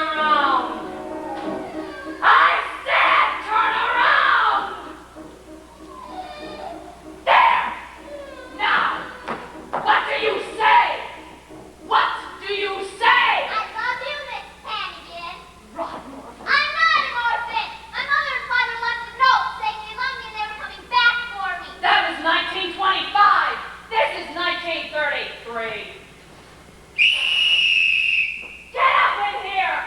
around. I said turn around. There. Now, what do you say? What do you say? I love you, Miss Hannigan. Rodmore. I'm not an orphan. My mother and father left a note saying they loved me and they were coming back for me. That was 1925. This is 1933. Get up in here.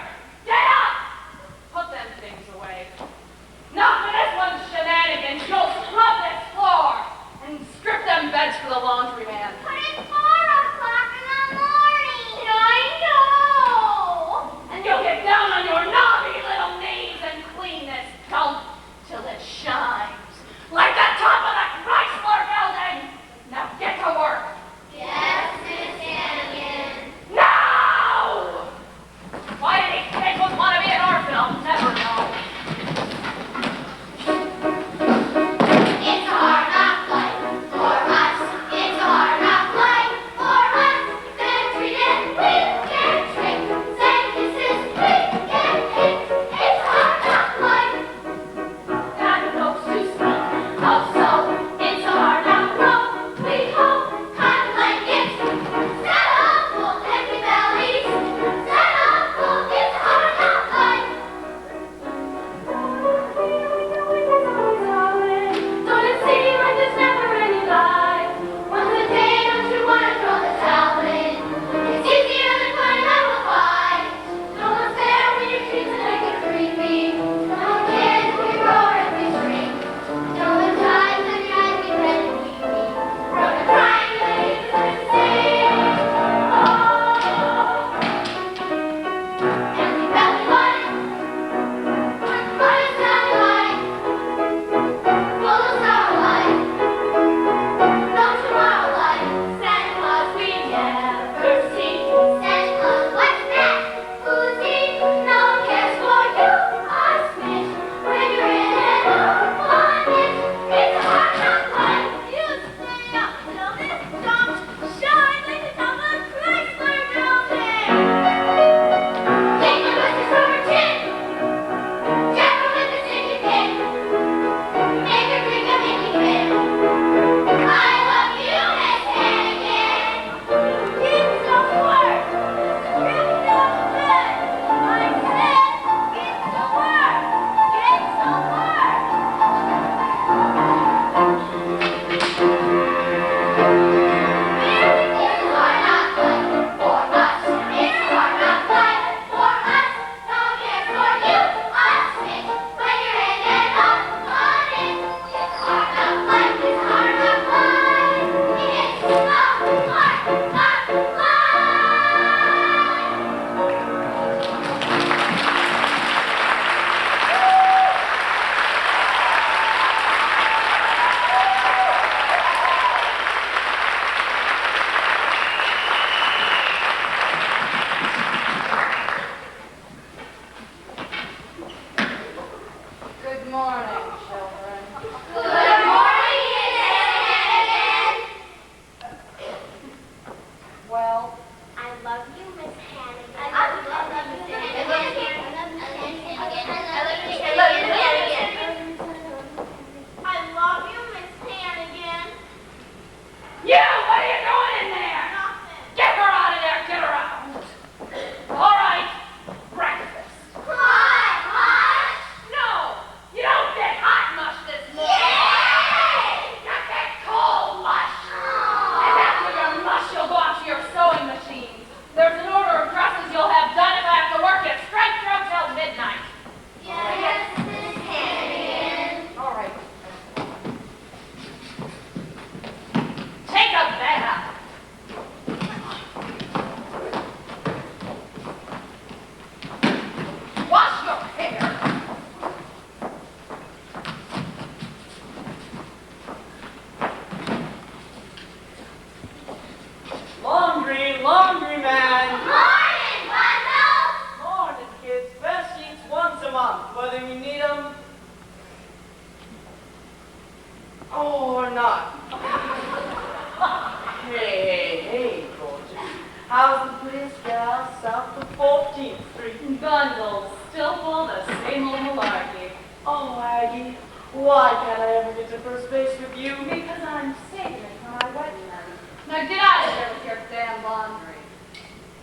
bundles, still full of the same old malarkey. Oh, Aggie, why can't I ever get to first base with you? Because I'm saving it for my wedding night. Now get out of there with your damn laundry.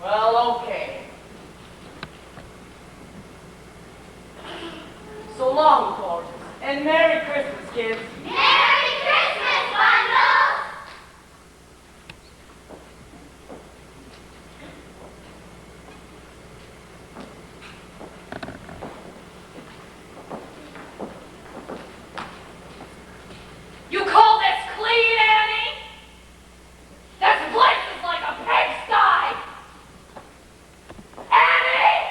Well, okay. So long, gorgeous, and Merry Christmas, kids. Merry Christmas, bundles! You call this clean, Annie? This place is like a pigsty! Annie!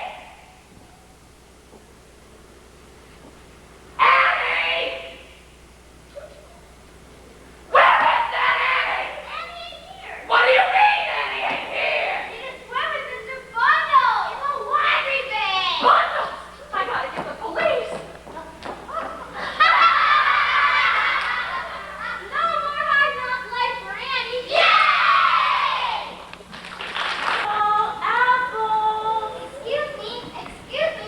Annie! Where is that Annie? Annie ain't here. What do you mean Annie ain't here? She just went with Mr. Bundle in the laundry bag. Bundles! I gotta get the police! No more hard knock life for Annie. Yay! Oh, apples! Excuse me,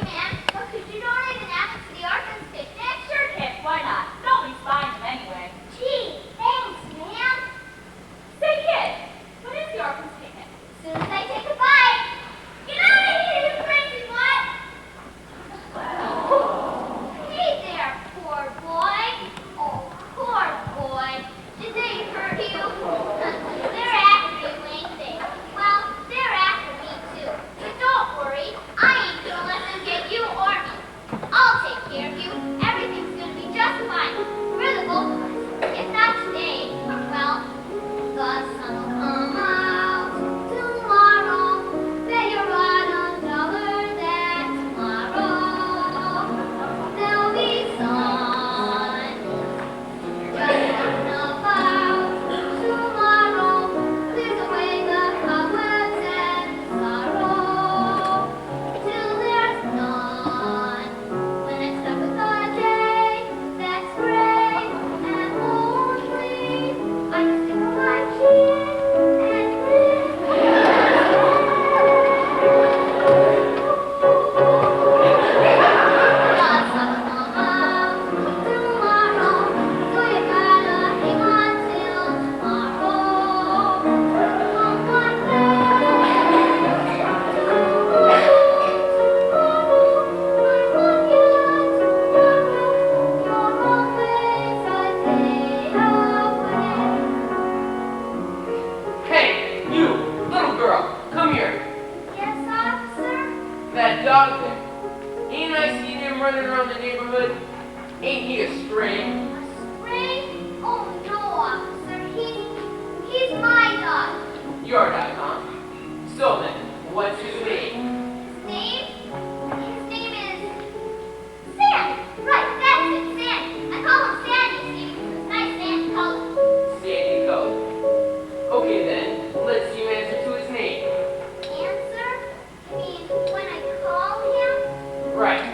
ma'am. But could you donate an apple to the orphans picnic? Sure, kid, why not? Nobody's buying them anyway. Gee, thanks, ma'am. Say, kid, when is the orphan's picnic? Soon as I take a bite. Get out of here, you crazy butt! Hey there, poor boy. Oh, poor boy. Did they hurt you? They're after you, ain't they? Well, they're after me too. But don't worry, I ain't gonna let them get you or me. I'll take care of you. Everything's gonna be just fine. For the both of us. If not today, well, the sun will come out tomorrow. Bet you're right on dollar that tomorrow there'll be sun. Just talking about tomorrow. Clears away the cobwebs and sorrow till there's none. When I stop with a day that's gray and lonely, I just think of my chin and Hey, you, little girl, come here. Yes, officer? That dog there. Ain't I seen him running around the neighborhood? Ain't he a stray? A stray? Oh no, officer. He's my dog. Your dog, huh? So then, what's his name? His name is Sandy. Right, that's it, Sandy. I call him Sandy, see, because it's nice Sandy color. Sandy Cove. Okay then, let's see you answer to his name. Answer? You mean when I call him? Right.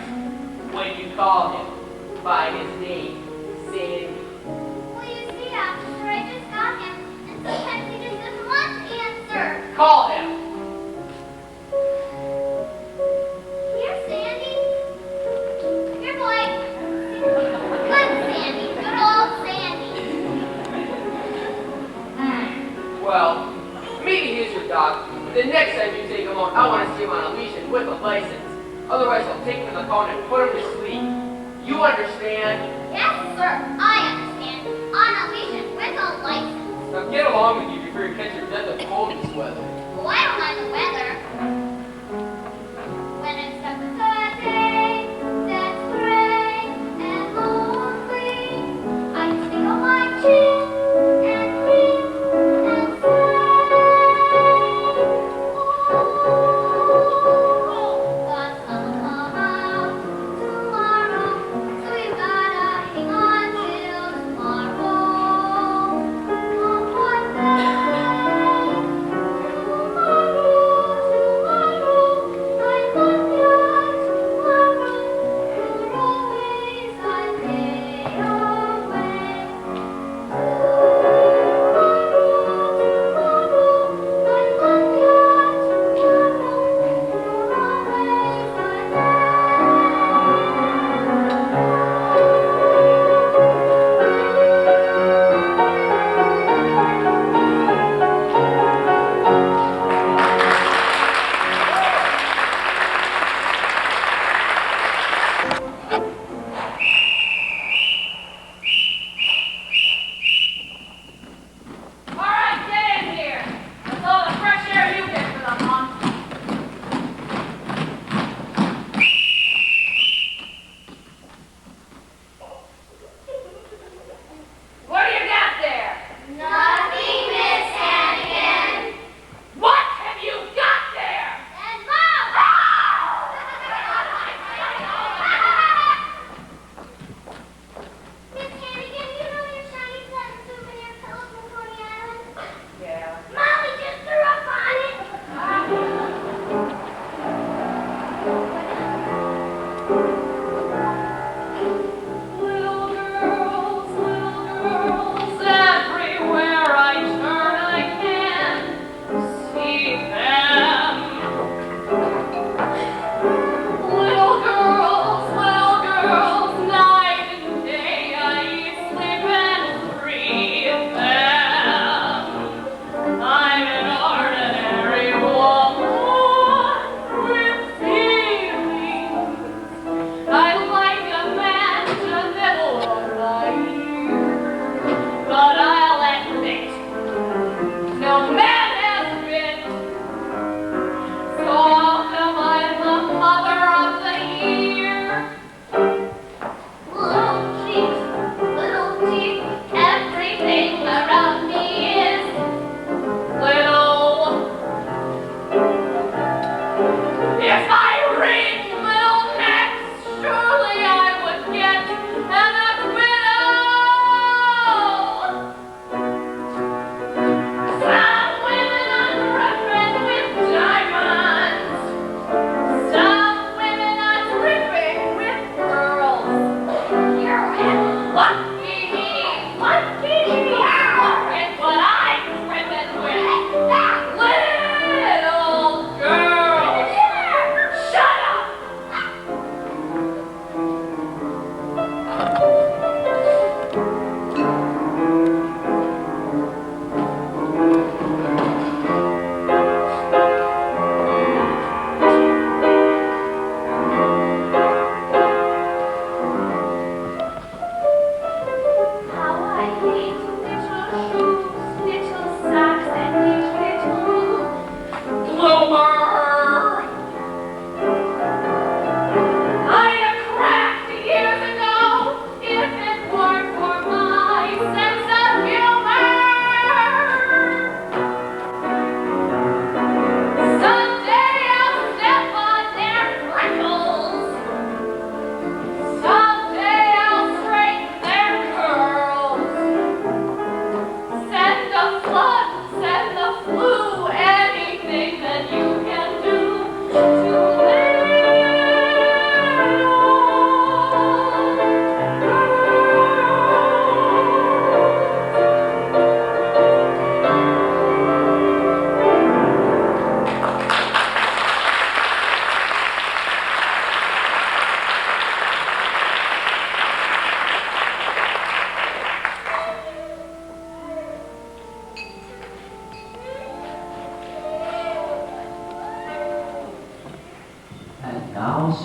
When you call him by his name, Sandy. Well, you see, officer, I just got him, and sometimes he just doesn't want to answer. Call him. Here, Sandy. Here, boy. Good Sandy. Good old Sandy. Well, maybe he's your dog. The next time you take him out, I want to see him on a leash and with a license. Otherwise, I'll take him in the car and put him to sleep. You understand? Yes, sir. I understand. On a leash and with a license. Now get along with you before you catch your death of cold this weather. Oh, I don't mind the weather. When I'm stuck with a day that's gray and lonely, I just think of my chin and grin and say, oh, the sun will come out tomorrow, so you gotta hang on till tomorrow. On one day, tomorrow,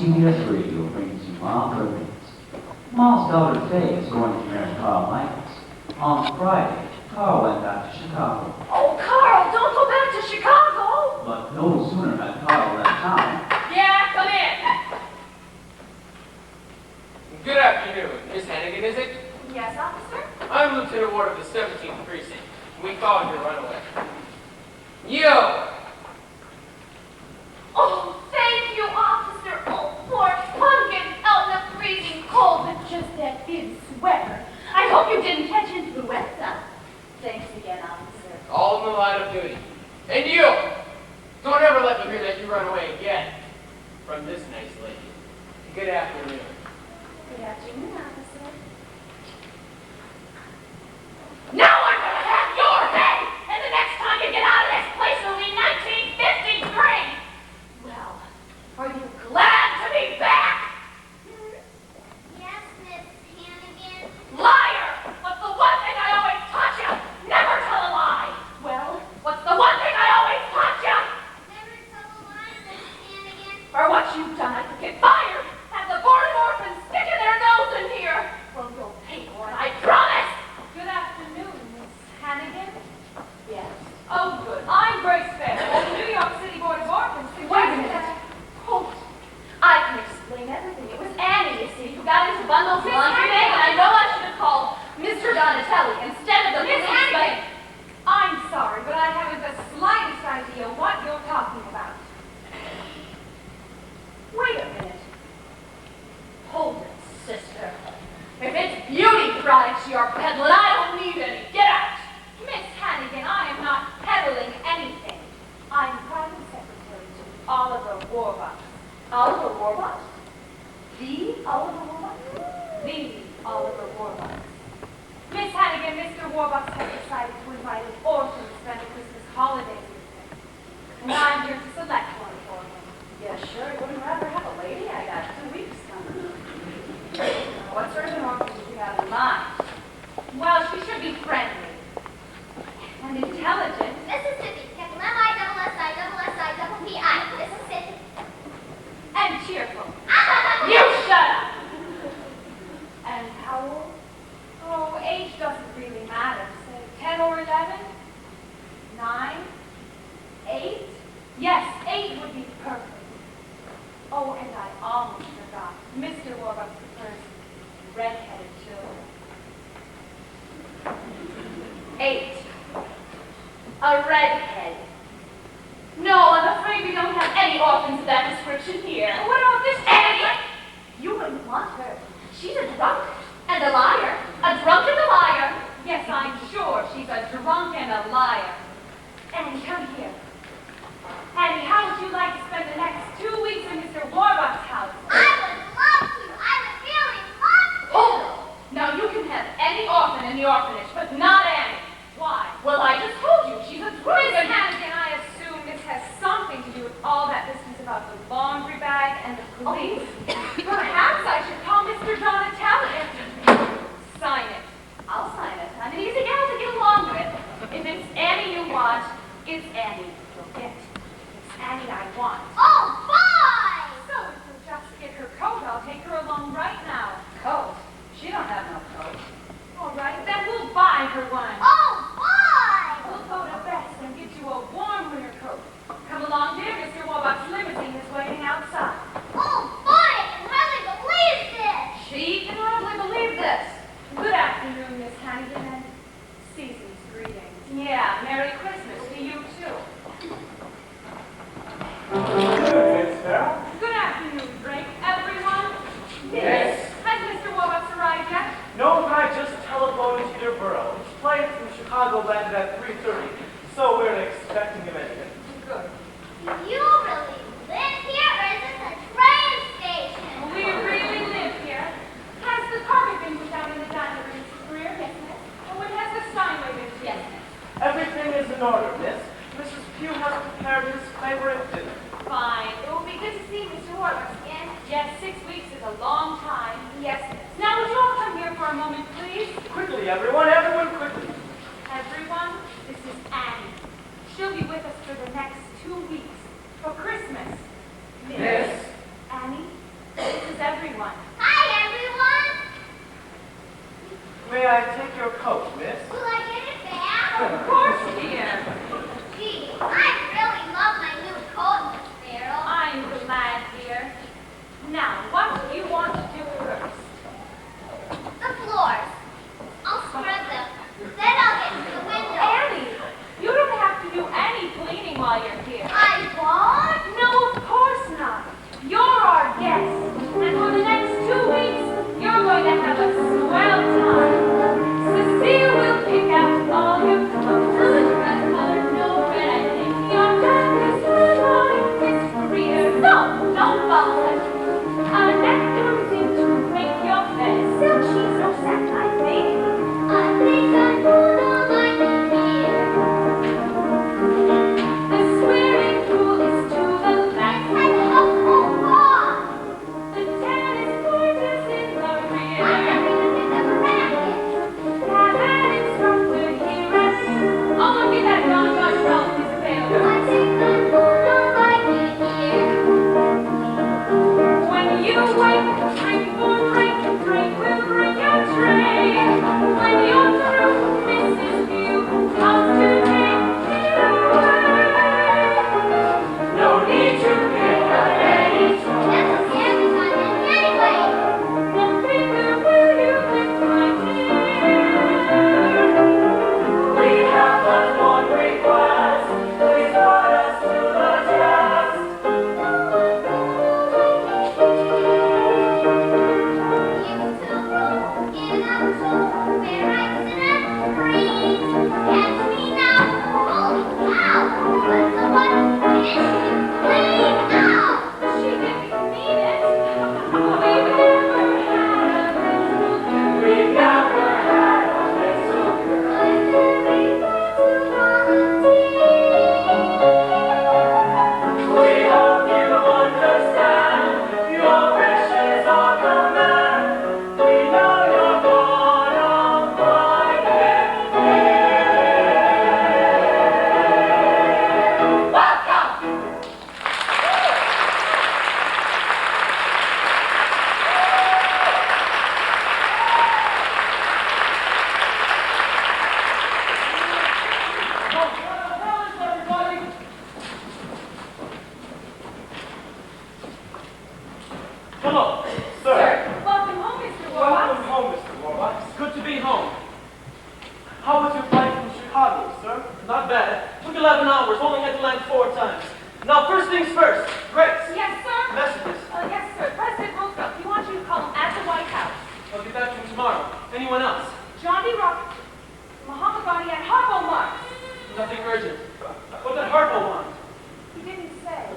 CBS Radio brings you Mom Perkins. Mom's daughter Faye is going to marry Carl Michaels. On Friday, Carl went back to Chicago. Oh, Carl, don't go back to Chicago. But no sooner had Carl left town. Yeah, come in. Good afternoon. Miss Hannigan, is it? Yes, officer? I'm Lieutenant Ward of the 17th Precinct. We followed your runaway. Yo! Oh, thank you, officer. Oh, poor pumpkin out in the freezing cold with just that thin sweater. I hope you didn't catch influenza. Thanks again, officer. All in the line of duty. And you! Don't ever let me hear that you run away again from this nice lady. Good afternoon. Good afternoon, officer. Now I'm gonna have your head! And the next time you get out of this place will be 1953! Well, are you glad to be back? Yes, Miss Hannigan. Liar! What's the one thing I always taught you? Never tell a lie! Well, what's the one thing I always taught you? Never tell a lie, Miss Hannigan. For what you've done, I could get fired! Have the board of orphans sticking their nose in here! Well, you'll pay for it, I promise! Good afternoon, Miss Hannigan. Yes. Oh, good. I'm Grace Fair, the New York City Board of Orphans. Wait a minute. Hold it. I can explain everything. It was Annie, you see, who got into bundles of laundry bag, and I know I should have called Mr. Donatelli instead of the Miss police, Hannigan! but... I'm sorry, but I haven't the slightest idea what you're talking about. Wait a minute. Hold it, sister. If it's beauty products you're peddling, I don't need any. Get out! Miss Hannigan, I am not peddling anything. I'm private secretary to Oliver Warbucks. Oliver Warbucks? The Oliver Warbucks? The Oliver Warbucks. Miss Hannigan, Mr. Warbucks has decided to invite an orphan to spend the Christmas holidays with him. And I'm here to select one for him. Yeah, sure. You wouldn't rather have a lady? I got 2 weeks coming. What sort of an orphan do you have in mind? Well, she should be friendly and intelligent. Mississippi. Capital M-I-S-S-I-S-S-I-P-I. Mississippi. And cheerful. You shut up! And how old? Oh, age doesn't really matter. Say 10 or 11? 9? 8? Yes, 8 would be perfect. Oh, and I almost forgot. Mr. Warbucks prefers red-headed children. 8. A redhead. No, I'm afraid we don't have any orphans of that description here. What about this Annie? You wouldn't want her. She's a drunk and a liar. A drunk and a liar. Yes, I'm sure she's a drunk and a liar. Annie, come here. Annie, how would you like to spend the next 2 weeks in Mr. Warbucks' house? I would love to. I would really love to. Hold it. Now you can have any orphan in the orphanage, but not Annie. Why? Well, I just told you she's a drunk Miss and... Hannigan, I assume this has something to do with all that business about the laundry bag and the police. Perhaps I should call Mr. Donatelli. Sign it. I'll sign it. I'm an easy gal to get along with. If it's Annie you want, it's Annie you'll get. It's Annie I want. Oh, boy! So if you'll just get her coat, I'll take her along right now. Coat? She don't have no coat. All right, then we'll buy her one. Oh, boy! We'll go to Best and get you a warm winter coat. Come along, dear. Mr. Warbucks' limousine is waiting outside. Oh, boy! I can hardly believe this! She can hardly believe this. Good afternoon, Miss Hannigan, and season's greetings. Yeah, Merry Christmas to you too. Miss Farrell? Good afternoon, Drake. Everyone? Yes. Has Mr. Warbucks arrived yet? No, but I just telephoned to your borough. His flight from Chicago landed at 3:30, so we're expecting him anyway. Good. Do you really live here, or is this a train station? We really live here. Has the carpet been put down in the dining room, Mrs. Greer? Yes, miss. Oh, and has the Steinway been put Yes, in? miss. Everything is in order, miss. Mrs. Pugh has prepared his favorite dinner. Fine. It will be good to see Mr. Warbucks again. Yes, 6 weeks is a long time. Yes, miss. Now, would you all come here for a moment, please? Quickly, everyone, quickly. Everyone, this is Annie. She'll be with us for the next 2 weeks. For Christmas. Miss. Annie, Drink for drink, drink will bring your train. When you're through, Mrs. Mew comes to take it away. No need to pick up any toy. That's a sandwich on him anyway. One finger will you lift, my dear? We have but one request. Please put us to the test. She didn't mean it. We never had a little girl. We hope you understand. Your wishes are command. We know you're gonna find it here. Welcome. Hello, sir. Welcome home, Mr. Welcome Warlock. home, Mr. Warlock. It's good to be home. How was your flight from Chicago, sir? Not bad. Took 11 hours, only had to land 4 times. Now, first things first. Grace. Yes, sir. Messages. Yes, sir. President Roosevelt, he wants you to call him at the White House. I'll get back to him tomorrow. Anyone else? John D. Rock, Muhammad Ghani, and Harpo Marx. Nothing urgent. What did Harpo want? He didn't say.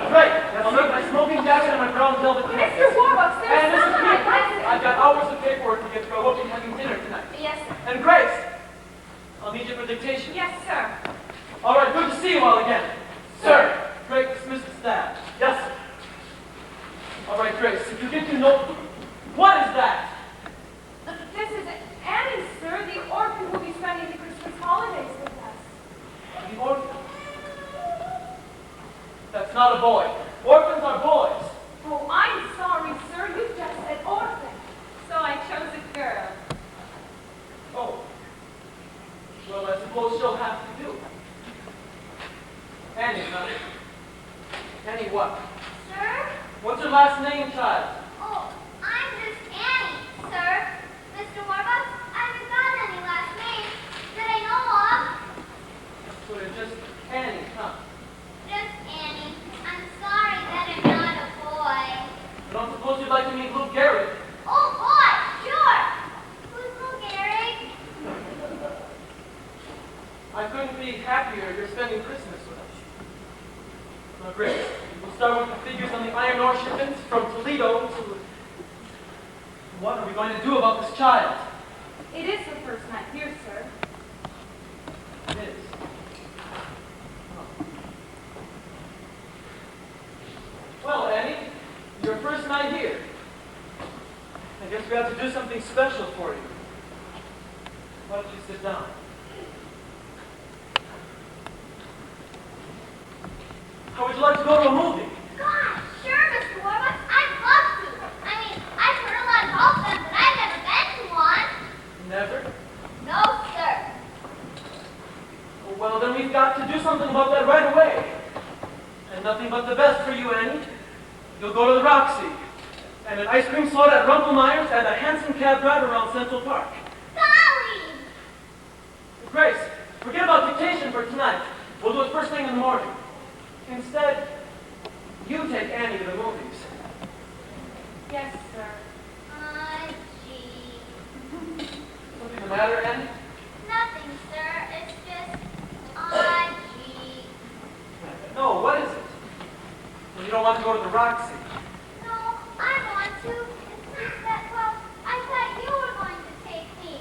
Great. I'll make my smoking jacket and my brown velvet Mr. pants. Warbucks, there's And Mrs. something Peter, I I've got hours of paperwork to get through. I hope you're having dinner tonight. Yes, sir. And Grace, I'll need you for dictation. Yes, sir. All right, good to see you all again. Sir. Great, dismiss the staff. Yes, sir. All right, Grace, if you get to know... What is that? This is Annie, sir. The orphan will be spending the Christmas holidays with us. The orphan. That's not a boy. Orphans are boys. Oh, I'm sorry, sir. You just said orphan. So I chose a girl. Oh. Well, I suppose she'll have to do. Annie, huh? Annie what? Sir? What's your last name, child? Oh, I'm just Annie, sir. Mr. Warbucks, I haven't got any last name that I know of. So you're just Annie, huh? Just Annie. I'm sorry that I'm not a boy. I don't suppose you'd like to meet Luke Gehrig. Oh, boy, sure. Who's Lou Gehrig? I couldn't be happier you're spending Christmas with us. Now, Grace, we'll start with the figures on the iron ore shipments from Toledo to... What are we going to do about this child? It is her first night here, sir. It is. Oh. Well, Annie, your first night here. I guess we have to do something special for you. Why don't you sit down? How would you like to go to a movie? God, sure, Mr. Warbucks. I'd love to. I mean, I've heard a lot about them, but I've never been to one. Never? No, sir. Oh, well, then we've got to do something about that right away. And nothing but the best for you, Annie. You'll go to the Roxy. And an ice cream soda at Rumpelmeyer's and a handsome cab ride around Central Park. Golly! Grace, forget about dictation for tonight. We'll do it first thing in the morning. Instead, you take Annie to the movies. Yes, sir. Gee. Something the matter, Annie? Nothing, sir. It's just, gee. No, what is it? Well, you don't want to go to the Roxy. No, I want to. It's just that, well, I thought you were going to take me.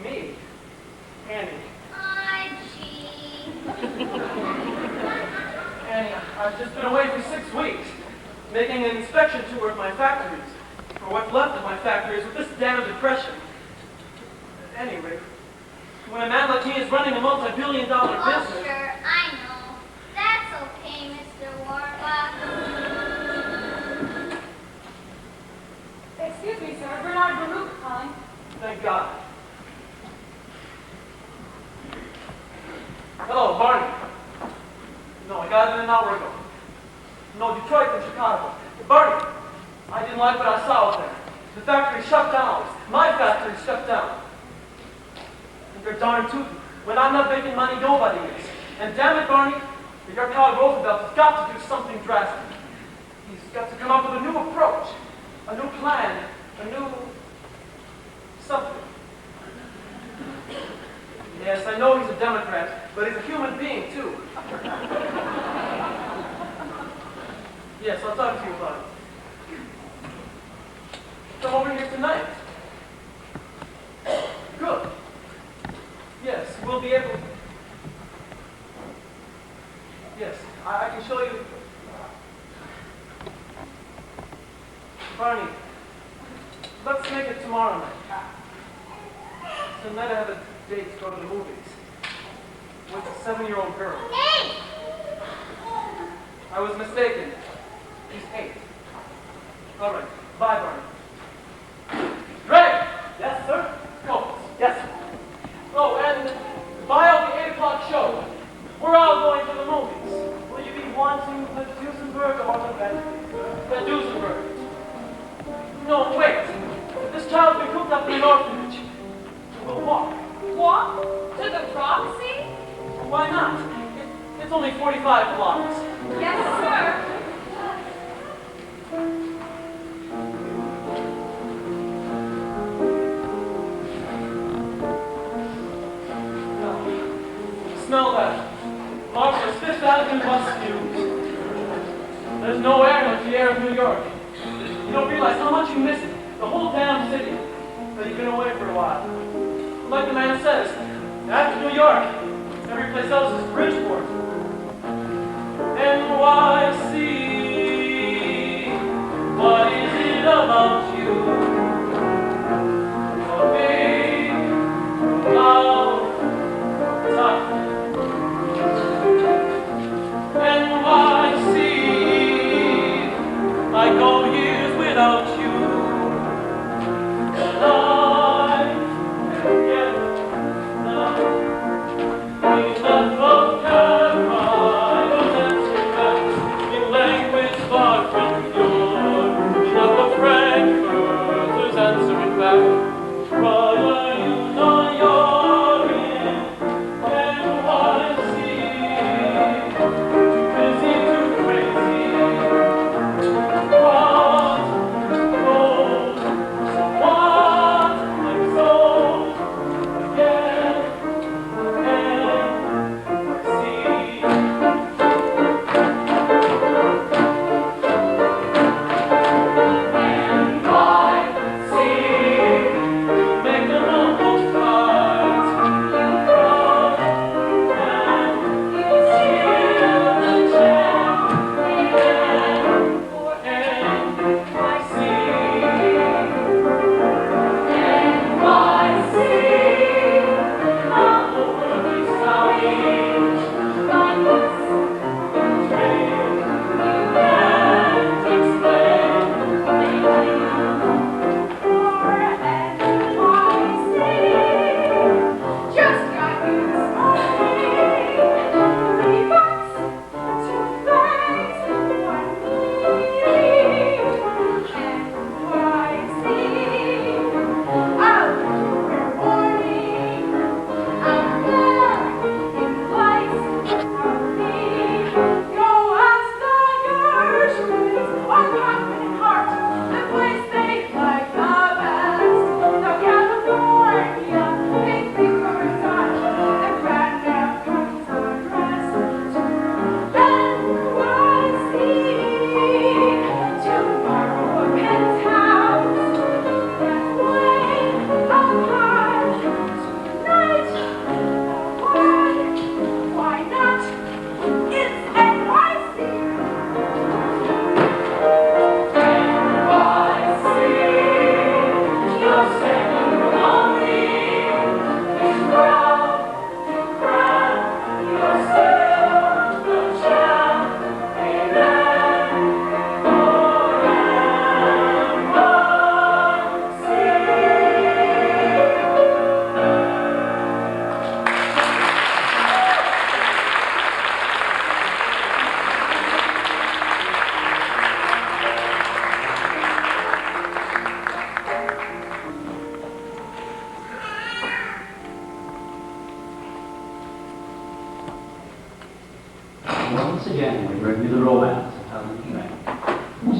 Me? Annie. Gee. Annie, I've just been away for 6 weeks, making an inspection tour of my factories, or what's left of my factories, with this damn depression. Anyway, when a man like me is running a multi-billion-dollar Oh, business... sure, I know. That's okay, Mr. Warbucks. in Chicago. Barney, I didn't like what I saw out there. The factory shut down. My factory shut down. And they're darn tootin'. When I'm not making money, nobody is. And damn it, Barney, your pal Roosevelt has got to do something drastic. He's got to come up with a new approach, a new plan, a new something. Yes, I know he's a Democrat, but he's a human being, too. Yes, I'll talk to you about it. Come over here tonight. Good. Yes, we'll be able... Yes, I can show you... Barney, let's make it tomorrow night. Tonight I have a date to go to the movies with a 7-year-old girl. I was mistaken. She's 8. All right. Bye, Barney. Greg! Yes, sir? Go. Yes. Oh, and buy out the 8 o'clock show. We're all going to the movies. Will you be wanting the Duesenberg or the Bentley? The Duesenberg. No, wait. This child's been cooped up in an orphanage. We'll walk. Walk to the Roxy? Why not? It's only 45 blocks. Yes, sir. Smell that. Marvelous Fifth Avenue bus fumes. There's no air like the air of New York. You don't realize how much you miss it. The whole damn city. But you've been away for a while. Like the man says, after New York, every place else is Bridgeport. NYC, what is it about you? So big, loud, tough. NYC, I go years without you.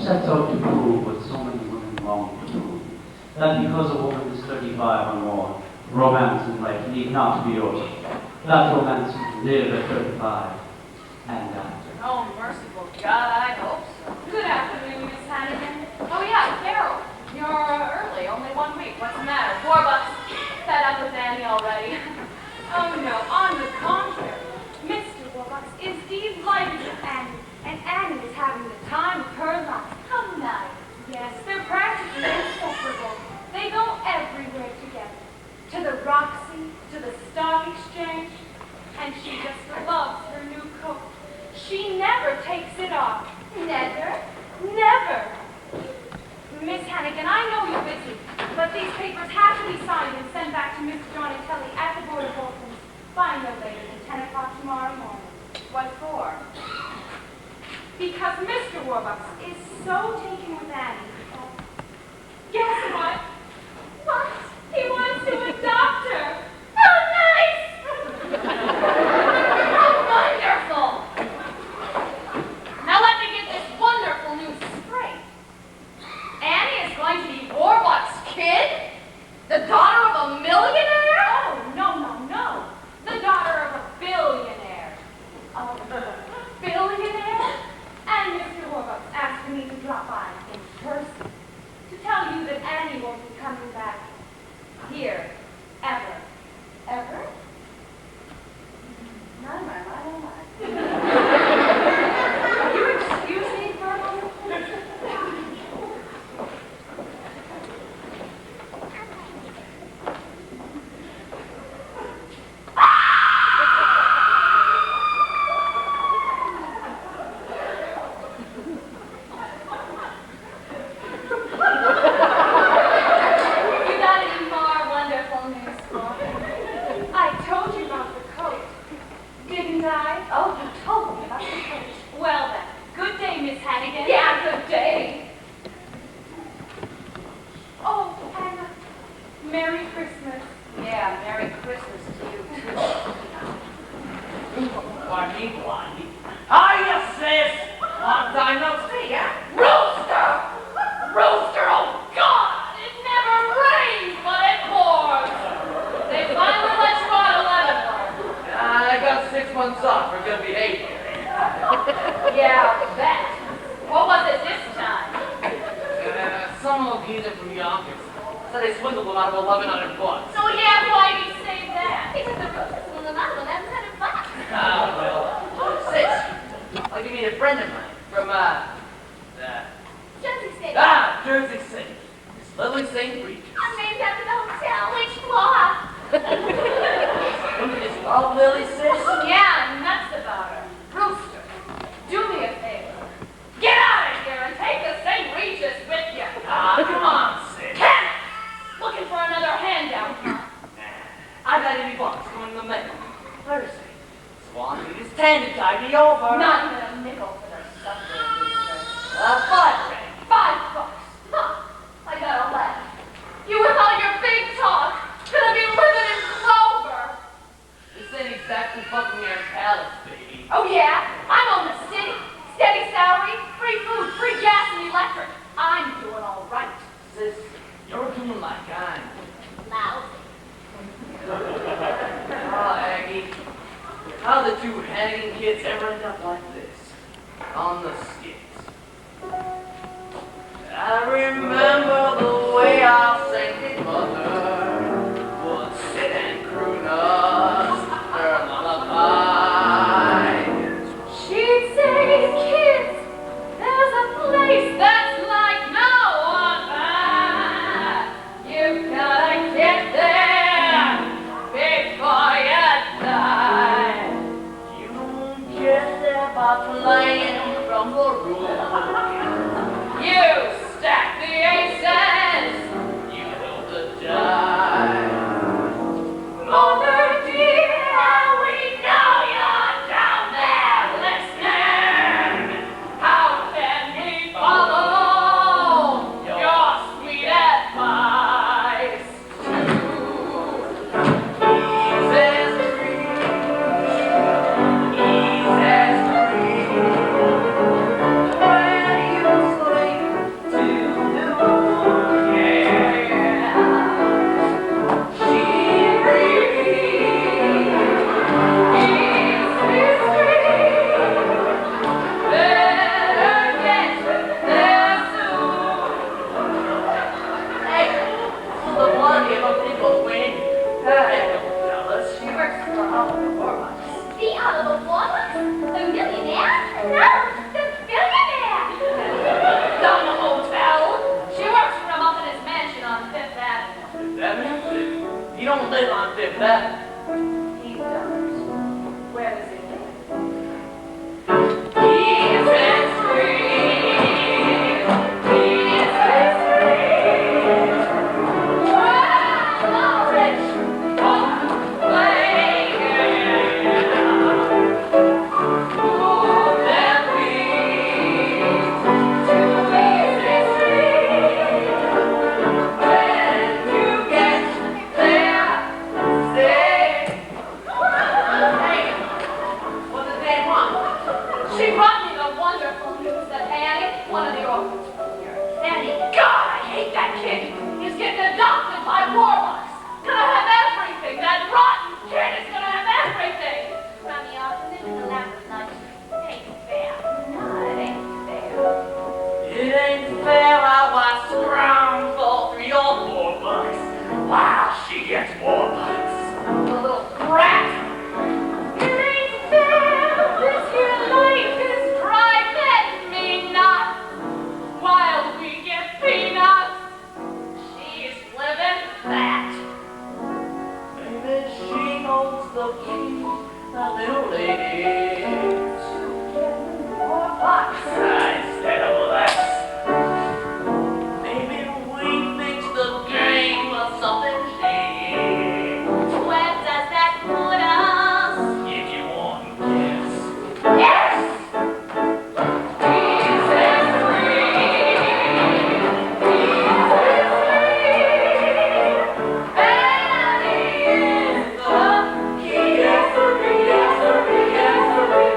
sets out to prove what so many women long to prove, that because a woman is 35 or more, romance in life need not be over. That romance can live at 35 and after. Oh, merciful God, I hope so. Good afternoon, Miss Hannigan. Oh, yeah, Carol. You're early, only 1 week. What's the matter? $4. Fed up with Annie already. Oh, no, on the contrary. Mr. Warbucks is delighted with Annie, and Annie is having the time of her life. How nice. Yes, they're practically inseparable. They go everywhere together. To the Roxy, to the Stock Exchange, and she just loves her new coat. She never takes it off. Never? Never. Miss Hannigan, I know you're busy, but these papers have to be signed and sent back to Miss Donatelli at the Board of Orphans by no later than 10 o'clock tomorrow morning. What for? Because Mr. Warbucks is so taken with Annie. Guess what? What? He wants to adopt her. How nice! How wonderful! Now let me get this wonderful news straight. Annie is going to be Warbucks' kid? The daughter of a millionaire? Oh, no. The daughter of a billionaire. A billionaire? And Mr. Warbucks asked me to drop by in person to tell you that Annie won't be coming back here ever. Ever? My. Will you excuse me for a moment? You got any more wonderful news for me? I told you about the coat, didn't I? Oh, you told me about the coat. Well then, good day, Miss Hannigan. Yeah, good day. Oh, and Merry Christmas. Yeah, Merry Christmas to you too. Bloody. Hiya, sis! Long time no see, huh? Rooster! Rooster, oh God! It never rains, but it pours. They finally let you out of Leavenworth. I got 6 months off for good behavior. Yeah, I'll bet. What was it this time? Some little geezer from Yonkers said they swindled them out of $1,100. So yeah, why did you say that? He took the roosters from the mouth and $1,100. Ah, well, sis, I'll give you a friend of mine from, Jersey City. Jersey City. It's Lily St. Regis. I'm named after the hotel. Which floor? Look at this love Lily, sis. Yeah, I'm nuts about her. Rooster, do me a favor. Get out of here and take the St. Regis with you. Ah, come on, sis. Kenneth! Looking for another handout, huh? I got $80 coming in the mail. Thursday. Swan need his tan to tide me over. Not even a nickel for the supper, Rooster. $5, Ray. $5. Huh. I gotta laugh. You with all your big talk. Gonna be living in clover. This ain't exactly Buckingham Palace, baby. Oh yeah? I'm on the city. Steady salary, free food, free gas and electric. I'm doing all right. Sis, you're doing like I'm. Lousy. Oh, Aggie. How the two Hannigan kids ever end up like this? On the skids. I remember the way our saintly mother would sit and croon us her lullaby. She'd say, kids, there's a place that's like no other. You've gotta get there before you die. You don't get there by playing from the roof. You stack the ace hate that kid. He's getting adopted by warlocks. Gonna have everything. That rotten kid is gonna have everything. From the orphanage to the lab of lunch. Ain't fair. No, it ain't fair. It ain't fair how I scrounge for 3 or 4 bucks while she gets 4 bucks. The little brat. It ain't fair. This here life is driving me nuts. While we get peanuts, she's living fat. Maybe she holds the key, that little lady. Instead of less. Maybe we fix the game or something shady. Where does that put us? If you want to guess. Yes! Jesus free. Fanny is the key. Yes, sirree, yes, sirree, yes, sirree.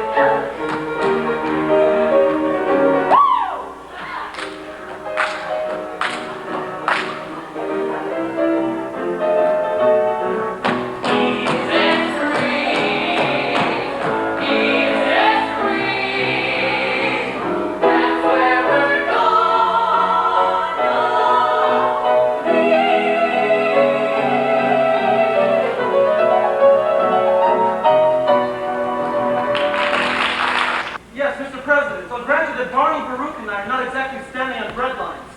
Yes, Mr. President, so granted that Barney, Baruch, and I are not exactly standing on bread lines.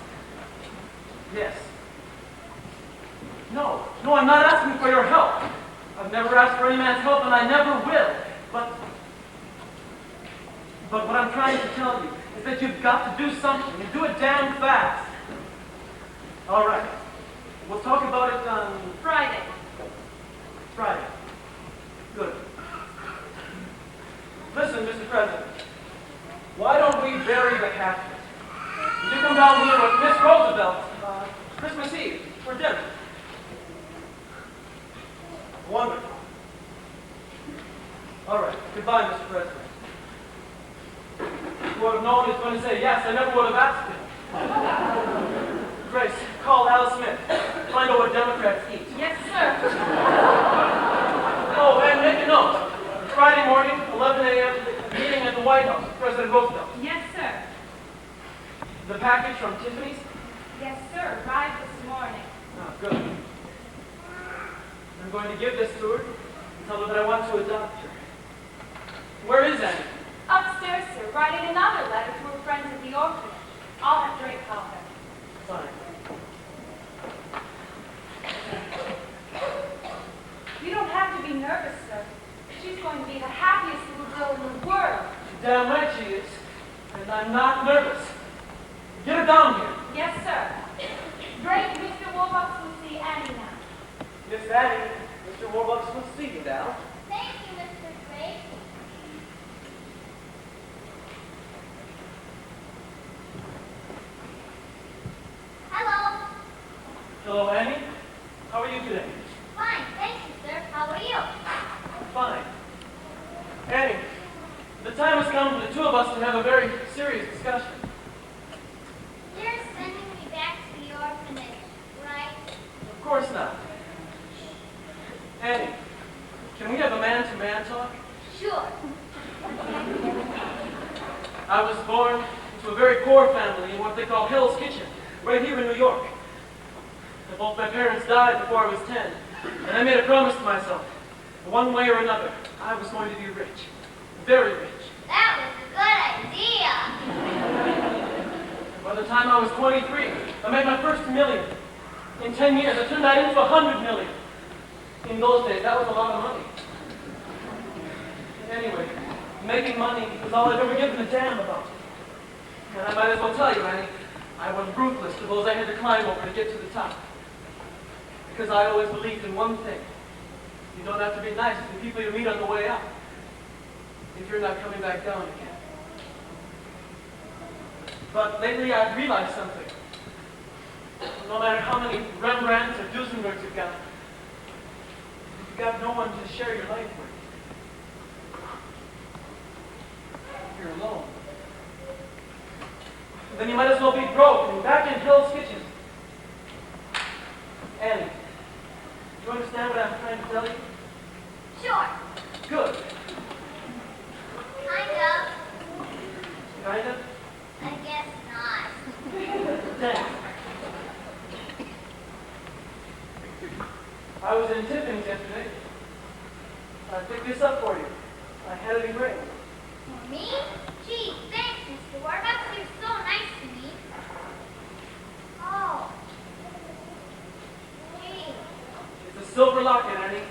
Yes. No, I'm not asking for your help. I've never asked for any man's help, and I never will. But what I'm trying to tell you is that you've got to do something, and do it damn fast. All right. We'll talk about it on Friday. Friday. Good. Listen, Mr. President. Why don't we bury the hatchet? You come down here with Miss Roosevelt Christmas Eve for dinner. Wonderful. All right. Goodbye, Mr. President. You would have known he was going to say yes. I never would have asked him. Grace, call Al Smith. Find out what Democrats eat. Yes, sir. Oh, and make a note. Friday morning, 11 a.m., meeting at the White House with President Roosevelt. Yes, sir. The package from Tiffany's? Yes, sir. Arrived this morning. Oh, good. I'm going to give this to her and tell her that I want to adopt her. Where is Annie? Upstairs, sir, writing another letter to her friends at the orphanage. I'll have Drake help her. Fine. You don't have to be nervous, sir. She's going to be the happiest little girl in the world. Damn right she is. And I'm not nervous. Get her down here. Yes, sir. Drake, Mr. Warbucks will see Annie now. Miss Annie, Mr. Warbucks will see you now. Thank you, Mr. Drake. Hello. Hello, Annie. How are you today? Fine, thank you, sir. How are you? Fine. Annie, the time has come for the two of us to have a very serious discussion. You're sending me back to the orphanage, right? Of course not. Annie, can we have a man-to-man talk? Sure. I was born into a very poor family in what they call Hell's Kitchen, right here in New York. Both my parents died before I was 10, and I made a promise to myself. One way or another, I was going to be rich. Very rich. That was a good idea. By the time I was 23, I made my first million. In 10 years, I turned that into 100 million. In those days, that was a lot of money. Anyway, making money was all I've ever given a damn about. And I might as well tell you, Annie, I was ruthless to those I had to climb over to get to the top. Because I always believed in one thing. You don't have to be nice to the people you meet on the way up, if you're not coming back down again. But lately I've realized something. No matter how many Rembrandts or Duesenbergs you've got no one to share your life with. You're alone. Then you might as well be broke and back in Hell's Kitchen, Annie, do you understand what I'm trying to tell you? Sure. Good. Kind of. Kind of? I guess not. Thanks. I was in Tiffany's yesterday. I picked this up for you. I had it engraved. For me? Gee, thanks, Mr. Warbucks. You're so nice to me. Oh. Gee. It's a silver locket, Annie.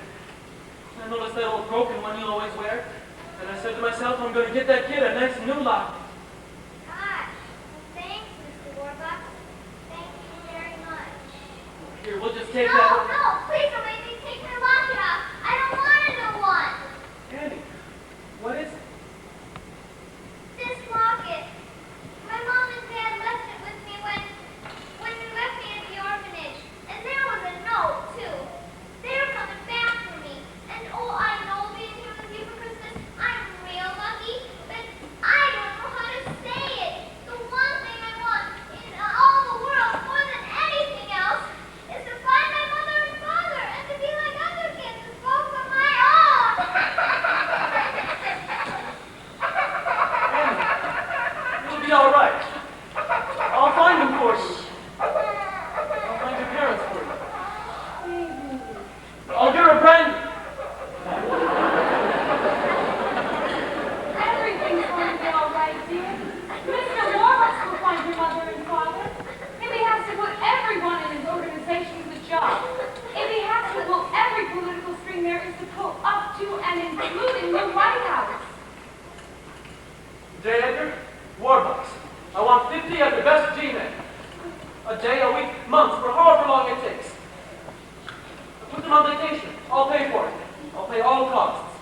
I noticed that old broken one you always wear. And I said to myself, I'm going to get that kid a nice new locket. Gosh. Thanks, Mr. Warbucks. Thank you very much. Here, we'll just take No, that. no, please don't make me take my locket off. I don't want a new one. Annie, what is it? This locket. My mom and dad left it with me when you left me at the orphanage. And there was a note, too. They're coming back for me. And oh, I know being here with you for Christmas, I'm real lucky, but I don't know how to say it. The one thing I want in all the world more than anything else is to find my mother and father and to be like other kids and spoke on my own. It'll be all right. I'll find them for you. I'll find your parents for you. I'll get her a brandy. Everything's going to be all right, dear. Mr. Warbucks will find your mother and father. If he has to put everyone in his organization to the job. If he has to pull every political string there is to pull up to and including the White House. J. Edgar, Warbucks. I want 50 of the best G-men. A day, a week, months, for however long it takes. Put them on vacation. I'll pay for it. I'll pay all costs.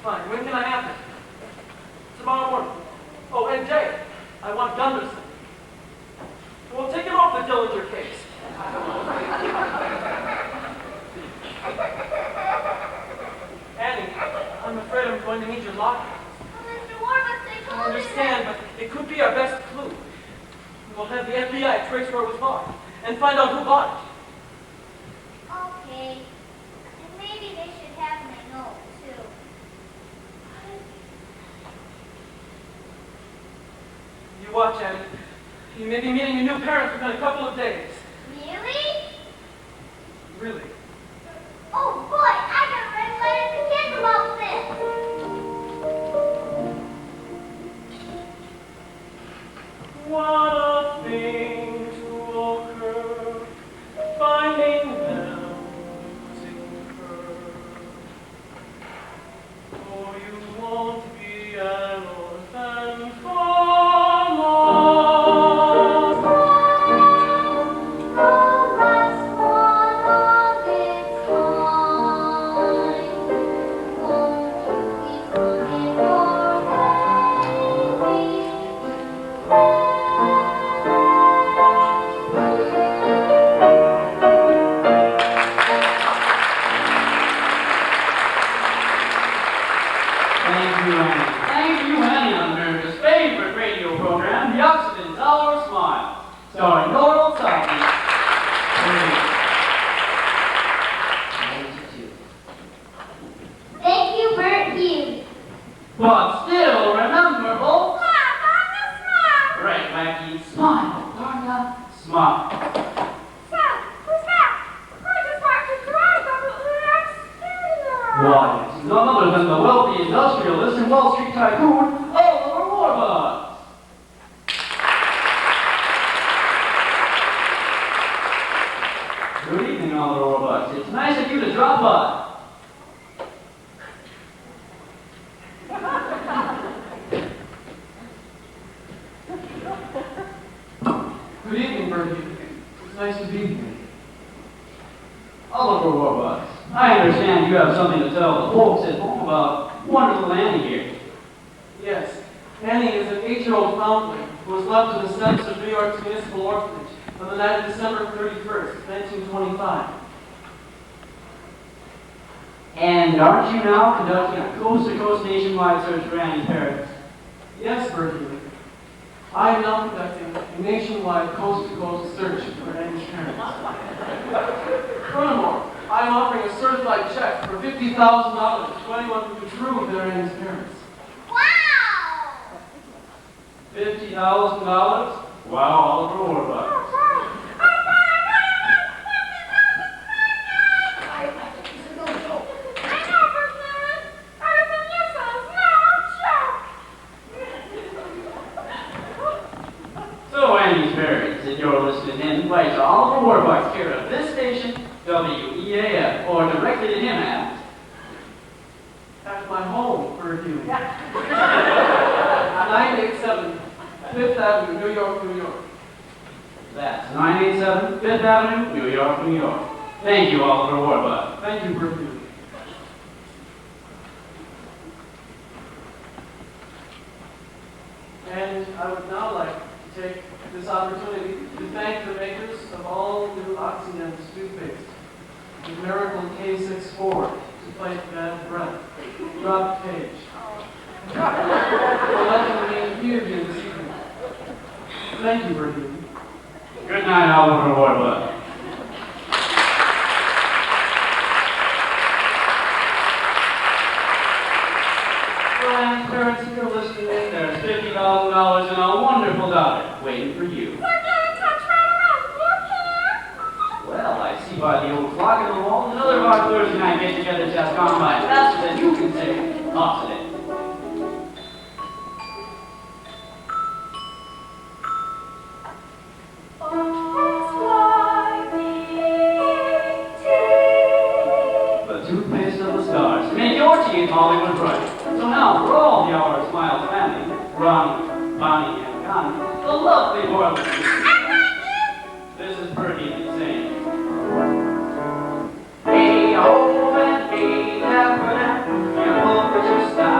Fine. When can I have it? Tomorrow morning. Oh, and Jay, I want Gunderson. We'll take him off the Dillinger case. Annie, I'm afraid I'm going to need your locket. Oh, Mr. Warbucks, I I told you understand, but it could be our best clue. We'll have the FBI trace where it was bought and find out who bought it. Okay. And maybe they should have my note, too. You watch, Annie. You may be meeting your new parents within a couple of days. Really? Really. Oh, boy, I gotta write a letter to the kids about this. What a thing to occur, finding them losing her. Oh, you won't be an orphan for long. Romance one of its kind. Won't you please come in your Thank you, Annie. Thank you, Annie, on America's favorite radio program, The Occidental Dollar Smile, starring Laurel Salvi. Thank you, Bert Hughes. But still rememberable. Smile, Donna, smile. Right, Wacky. Smile, Darna. Smile. Smile, who's that? I just want to drive them to the next studio. Why, it's none other than the wealthy industrialist and Wall Street tycoon, Oliver Warbucks. Good evening, Oliver Warbucks. It's nice of you to drop by. Good evening, Bertie. It's nice to be here. Oliver Warbucks, I understand you have something to tell the folks at home about wonderful Annie here. Yes, Annie is an 8-year-old foundling who was left to the steps of New York's municipal orphanage on the night of December 31st, 1925. And aren't you now conducting a coast-to-coast nationwide search for Annie's parents? Yes, Bertie. I am now conducting a nationwide coast-to-coast search for Annie's parents. Furthermore, I am offering a certified check for $50,000 to anyone who can prove they're Annie's parents. Wow! $50,000? Wow, Oliver Warbucks. So, Annie's parents, if you're listening in, invite Oliver Warbucks here at this station, WEAF, or directly to him at My home for a viewing. 987 Fifth Avenue, New York, New York. That's 987 Fifth Avenue, New York, New York. Thank you, Oliver Warbucks. Thank you for a viewing. And I would now like to take this opportunity to thank the makers of all new Oxygen's toothpaste. The Miracle K6 Forward to fight bad breath. Drop page. For letting me hear you this evening. Thank you, Bertie. Good night, Oliver Warbucks. Well, parents, if you're listening in, there's $50,000 and a wonderful daughter waiting for you. Well, I see by the old clock in the wall, another of our Thursday night get-togethers has gone by faster than you can say. Off today. The toothpaste of the stars. Make your teeth Hollywood bright. So now, for all the Our Smiles family, Ronnie, Bonnie, and Connie, the lovely Moreland. This is pretty insane. Hey, oh, and hey, that, you pull for your style.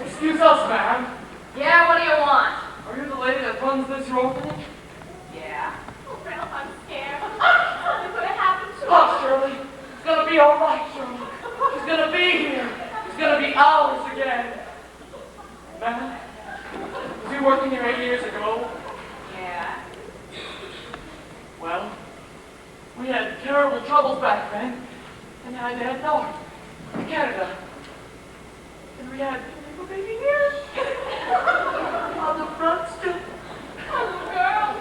Excuse us, ma'am. Yeah, what do you want? Are you the lady that runs this your orphanage? Yeah. Oh, Ralph, I'm scared. Something could have happened to Oh, Shirley. It's gonna be all right, Shirley. She's gonna be here. It's gonna be ours again. Ma'am, was you working here 8 years ago? Yeah. Well, we had terrible troubles back then, and I had to head north to Canada. And we had a little baby here on the front stoop. Oh, girl.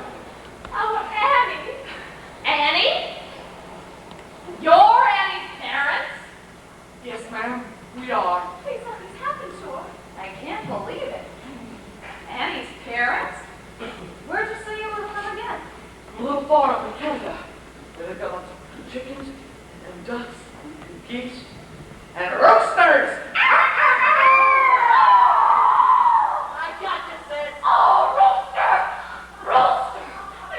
Oh, Annie. Annie? You're Annie's parents? Yes, ma'am, we are. Please, something's happened to her. I can't believe it. Annie's parents? Where'd you say you were from again? A little far up in Canada, where they've got lots of chickens and ducks and geese and roosters. I got you, sis. Oh, Rooster! Rooster!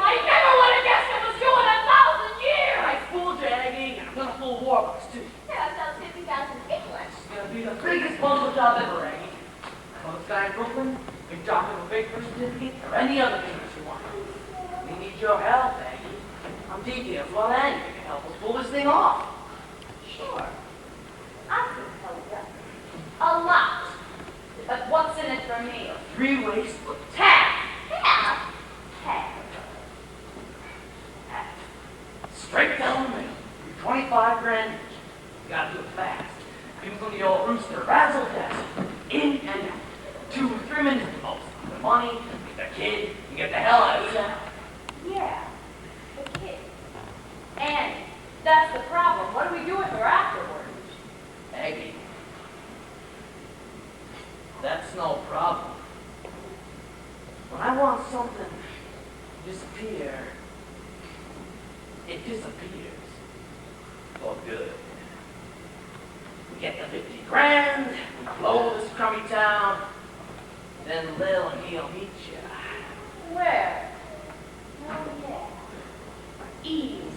I never would have guessed it was you in 1,000 years! I fooled you, Aggie. I'm gonna fool Warbucks, too. Yeah, about 50,000 English. It's gonna be the biggest bundle job ever, Aggie. Call this guy in Brooklyn, big job of a big birth certificate, or any other business you want. We need your help, Aggie. On details, well, Annie can help us pull this thing off. Sure. I can tell you a lot. But what's in it for me? 3 ways to Tab! Tab! Tab. straight down the middle. 25 grand each. You gotta do it fast. Give them the old rooster razzle dazzle. In and out. 2 or 3 minutes at the most. The money, the kid, and get the hell out of town. Yeah. The kid. Annie. That's the problem. What do we do with her afterwards? Aggie, that's no problem. When I want something to disappear, it disappears. For good. We get the 50 grand, we blow this crummy town, then Lil and he'll meet you. Where? Oh, yeah. Easy.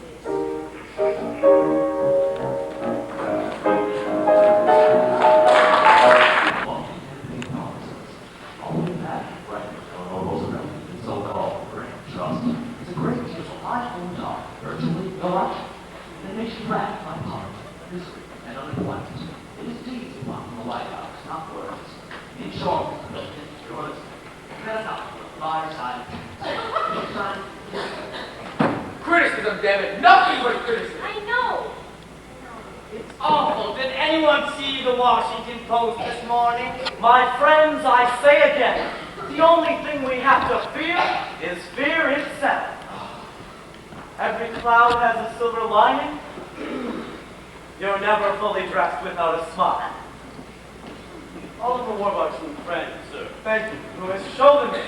So-called grand trust. It's a great deal of life going on. Urgently, no action. And it makes you racked by poverty, misery, and unemployment. It is deeds you want from the White House, not words. In short, Mr. President, yours. That's not the fireside. Criticism, damn it. Nothing but criticism. I know. It's awful. Did anyone see the Washington Post this morning? My friends, I say again, the only thing we have to fear is fear itself. Every cloud has a silver lining. You're never fully dressed without a smile. Oliver Warbucks and friends, sir. Thank you. Who has shown me?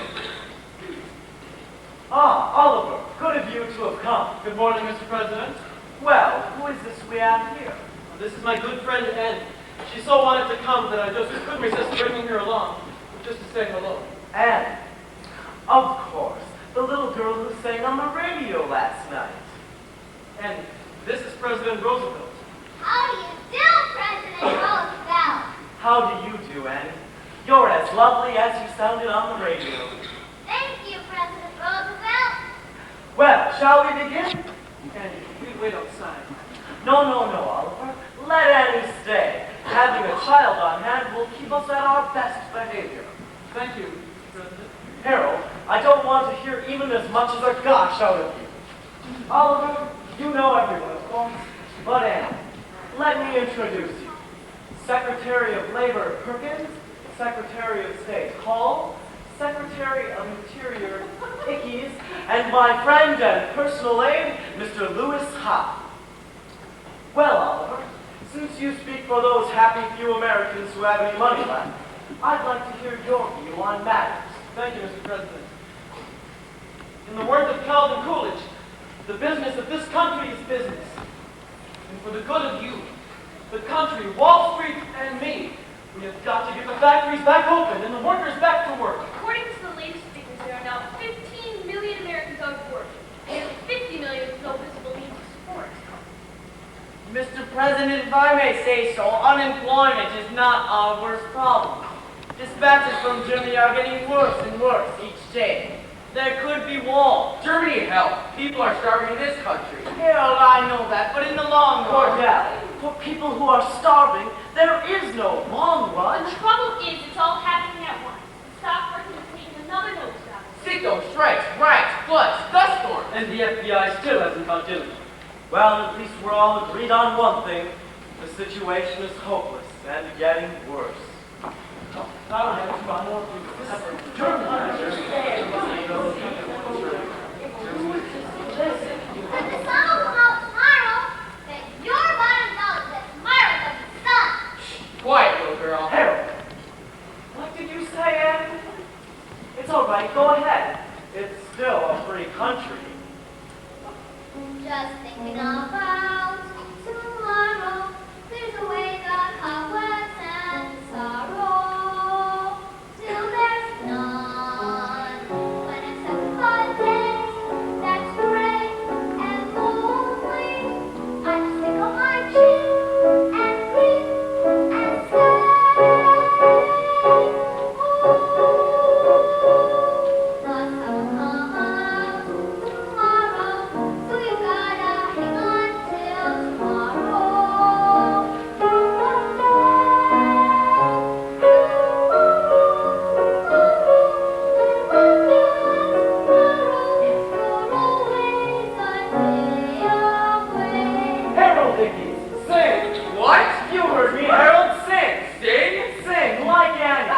Ah, Oliver, good of you to have come. Good morning, Mr. President. Well, who is this we have here? This is my good friend Annie. She so wanted to come that I just couldn't resist bringing her along, just to say hello. And, of course, the little girl who sang on the radio last night. Annie, this is President Roosevelt. How do you do, President Roosevelt? How do you do, Annie? You're as lovely as you sounded on the radio. Thank you, President Roosevelt. Well, shall we begin? Annie, we'd wait outside. No, Oliver. Let Annie stay. Having a child on hand will keep us at our best behavior. Thank you, Mr. President. Harold, I don't want to hear even as much as a gosh out of you. Oliver, you know everyone, of course. But Annie, let me introduce you. Secretary of Labor Perkins, Secretary of State Hall, Secretary of Interior Ickes, and my friend and personal aide, Mr. Lewis Hopp. Well, Oliver, since you speak for those happy few Americans who have any money left, I'd like to hear your view on matters. Thank you, Mr. President. In the words of Calvin Coolidge, the business of this country is business. And for the good of you, the country, Wall Street, and me, we have got to get the factories back open and the workers back to work. According to the latest figures, there are now 15 million Americans out of work. Nearly 50 million with no visible means of support. Mr. President, if I may say so, unemployment is not our worst problem. Dispatches from Germany are getting worse and worse each day. There could be war. Germany, hell, people are starving in this country. Harold, I know that, but in the long run... Cordell, for people who are starving, there is no long run. The trouble is, it's all happening at once. The stock market is taking another nosedive. Signals, strikes, riots, floods, dust storms. And the FBI still hasn't caught Dylan. Well, at least we're all agreed on one thing. The situation is hopeless and getting worse. But the sun will come out tomorrow. Bet your bottom dollar that tomorrow will be sun. Quiet, little girl. Harold, what did you say, Annie? It's all right, go ahead. It's still a free country. Just thinking about tomorrow. There's a way that cobwebs and sorrow. Till there's none. When it's 75 days, that's gray and lonely. I just tickle my chin and breathe and say, the sun will come out tomorrow, so you gotta hang on till tomorrow. Harold Ickes, sing! What? You heard me, Harold, sing! Sing? Sing, like Annie.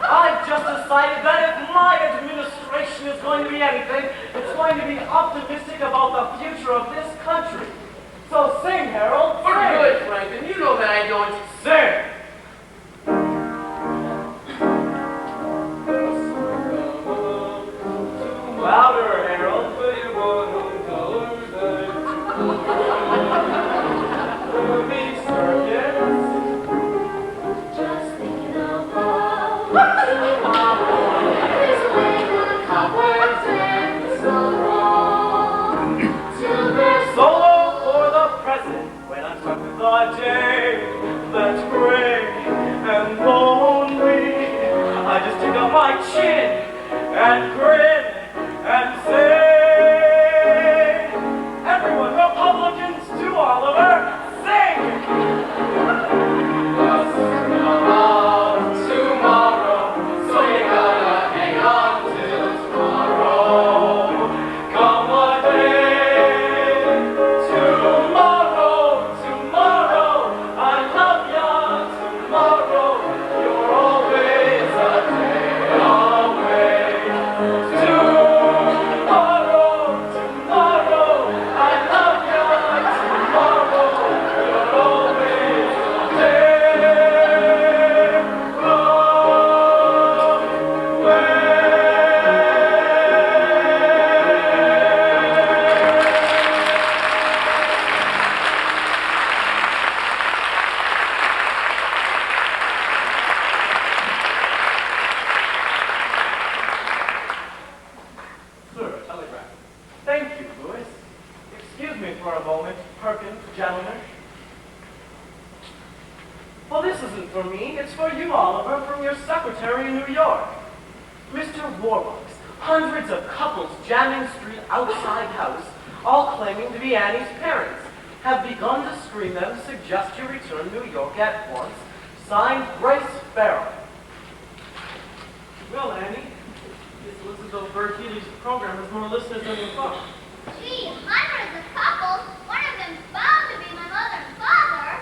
I've just decided that if my administration is going to be anything, it's going to be optimistic about the future of this country. So sing, Harold, For sing! good, Franklin. You know that I don't. Sing! Louder, Harold. Just thinking about tomorrow. There's a way that cobwebs and sorrow. Till there's Solo for the present, when I'm stuck with a day that's gray and lonely. I just take up my chin and grin and say, everyone, Republicans too, Oliver, sing! Tomorrow, so you gotta hang on till tomorrow. Come what may, tomorrow, I love ya tomorrow. You're always a day away. isn't for me. It's for you, Oliver, from your secretary in New York. Mr. Warbucks, hundreds of couples jamming street outside house, all claiming to be Annie's parents, have begun to screen them, suggest you return New York at once. Signed, Grace Farrell. Well, Annie, it looks as though Bert Healy's program has more listeners than we thought. Gee, hundreds of couples. One of them's bound to be my mother and father.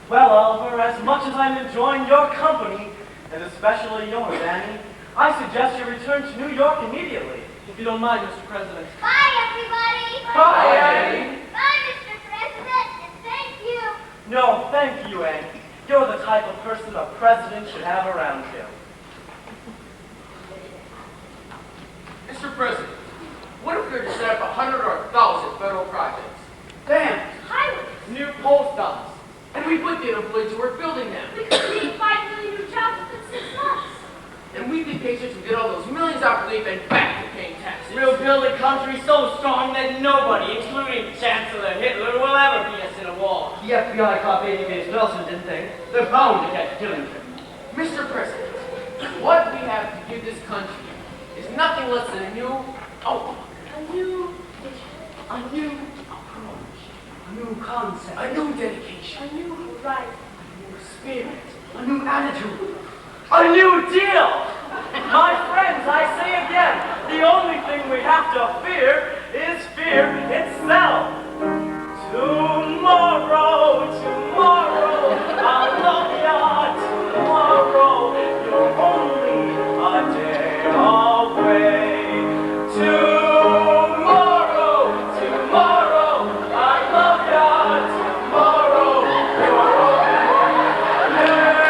Well, Oliver, as much as I'm enjoying your company, and especially yours, Annie, I suggest you return to New York immediately. If you don't mind, Mr. President. Bye, everybody. Bye, Annie. Bye, Mr. President, and thank you. No, thank you, Annie. You're the type of person a president should have around him. Mr. President, what if we were to set up 100 or 1,000 federal projects? Dams, highways, new post office, and we put the employees to work building them. We could create 5 million new jobs within 6 months. And we'd be patient to get all those millions out relief and back to paying taxes. We'll build a country so strong that nobody, including Chancellor Hitler, will ever beat us in a war. The FBI caught Babyface Wilson, didn't they? They're bound to catch Killington. Mr. President, what we have to give this country is nothing less than a new outlook, A new vision, a new approach, A new concept. a new dedication, a new horizon. a new spirit. A new attitude. A new deal! My friends, I say again, the only thing we have to fear is fear itself. Tomorrow, tomorrow, I'll love ya. Tomorrow, you're only a day away. Tomorrow, tomorrow, I love ya. Tomorrow, you're only a day.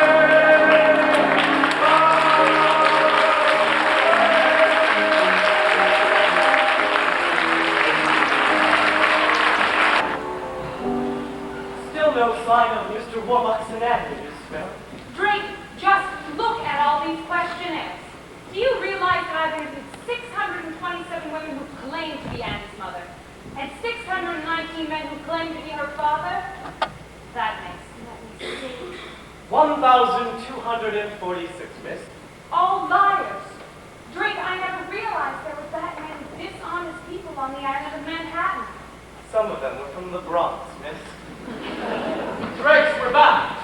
Still no sign of Mr. Warbucks and Annie, Miss Farrell. Drake, just look at all these questionnaires. Do you realize that I've interviewed 627 women who claim to be Annie's mother, and 619 men who claim to be her father? That makes, let me see, 1,246, miss. all liars. Drake, I never realized there were that many dishonest people on the island of Manhattan. Some of them were from the Bronx, miss. Grace, we're back.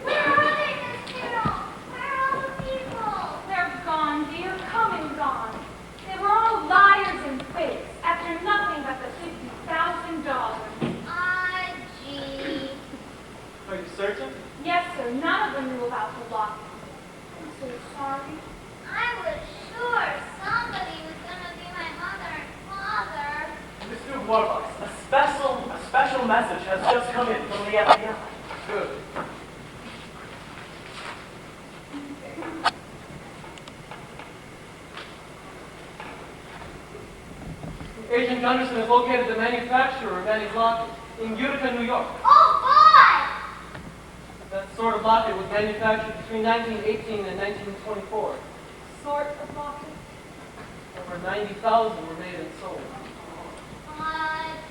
Where are they, Miss Carol? Where are all the people? They're gone, dear, come and gone. They were all liars and fakes, after nothing but the $50,000. Gee. Are you certain? Yes, sir, none of them knew about the locket. I'm so sorry. I was sure somebody was gonna be my mother and father. Mr. Warbucks, a special message has just come in from the FBI. Good. Agent Gunderson has located the manufacturer of Annie's locket in Utica, New York. Oh, boy! That sort of locket was manufactured between 1918 and 1924. Sort of locket. Over 90,000 were made and sold.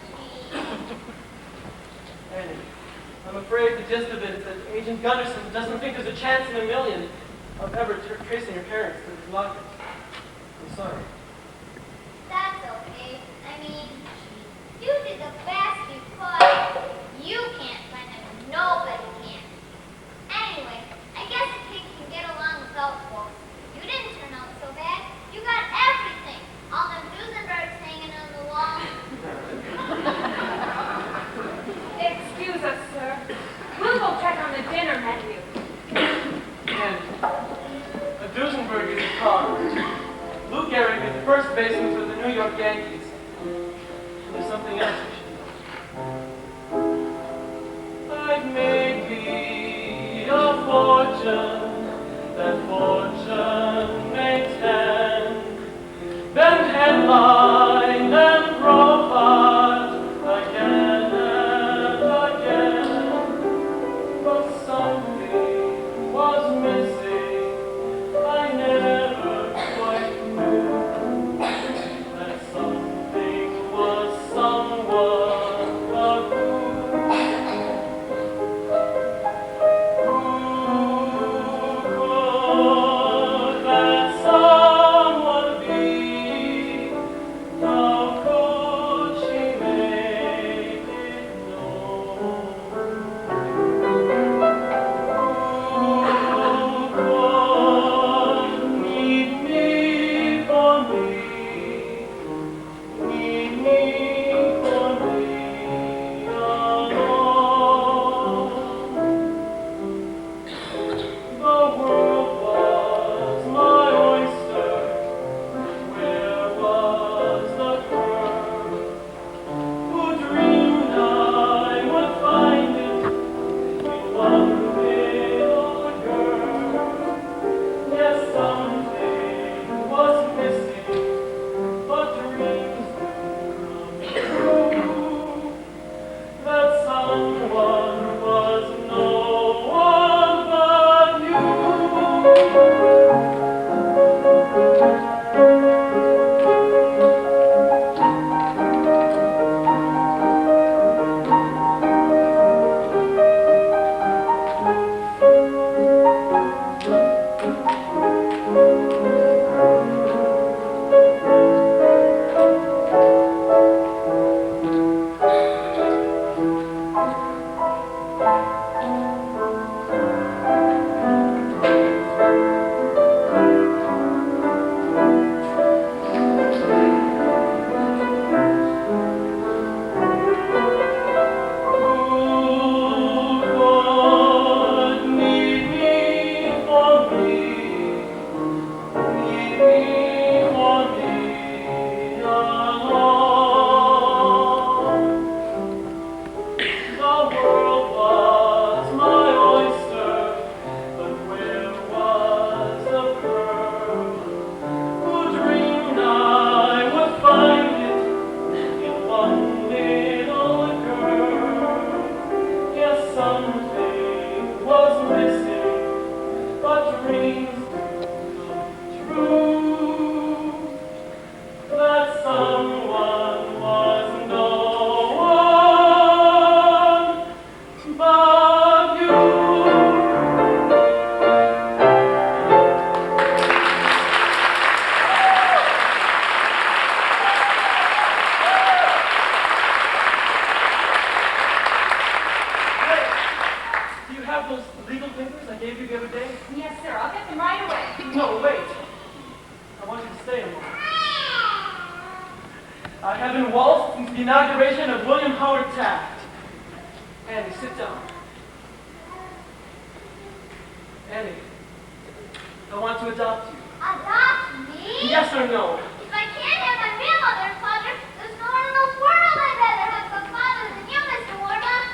Gee. Annie, I'm afraid the gist of it is that Agent Gunderson doesn't think there's a chance in a million of ever tracing your parents to this locket. I'm sorry. That's okay. I mean, you did the best you could. You can't find it. Nobody can. Anyway, I guess a kid can get along without folks. You didn't turn out so bad. You got everything. All them Duesenbergs hanging on the wall. Excuse us, sir. We'll go check on the dinner menu. And a Duesenberg is a car. Lou Gehrig is the first baseman for the New York Yankees. And there's something else you should know. I've made me a fortune, that fortune may tend, then headline, then profile, again and again. But something was missing, I never quite knew that something was someone, but who? have those legal papers I gave you the other day? Yes, sir. I'll get them right away. No, wait. I want you to stay a moment. I have been waltzed since the inauguration of William Howard Taft. Annie, sit down. Annie, I want to adopt you. Adopt me? Yes or no? If I can't have my real mother and father, there's no one in the world I'd rather have a father than you, Mr. Warbuck.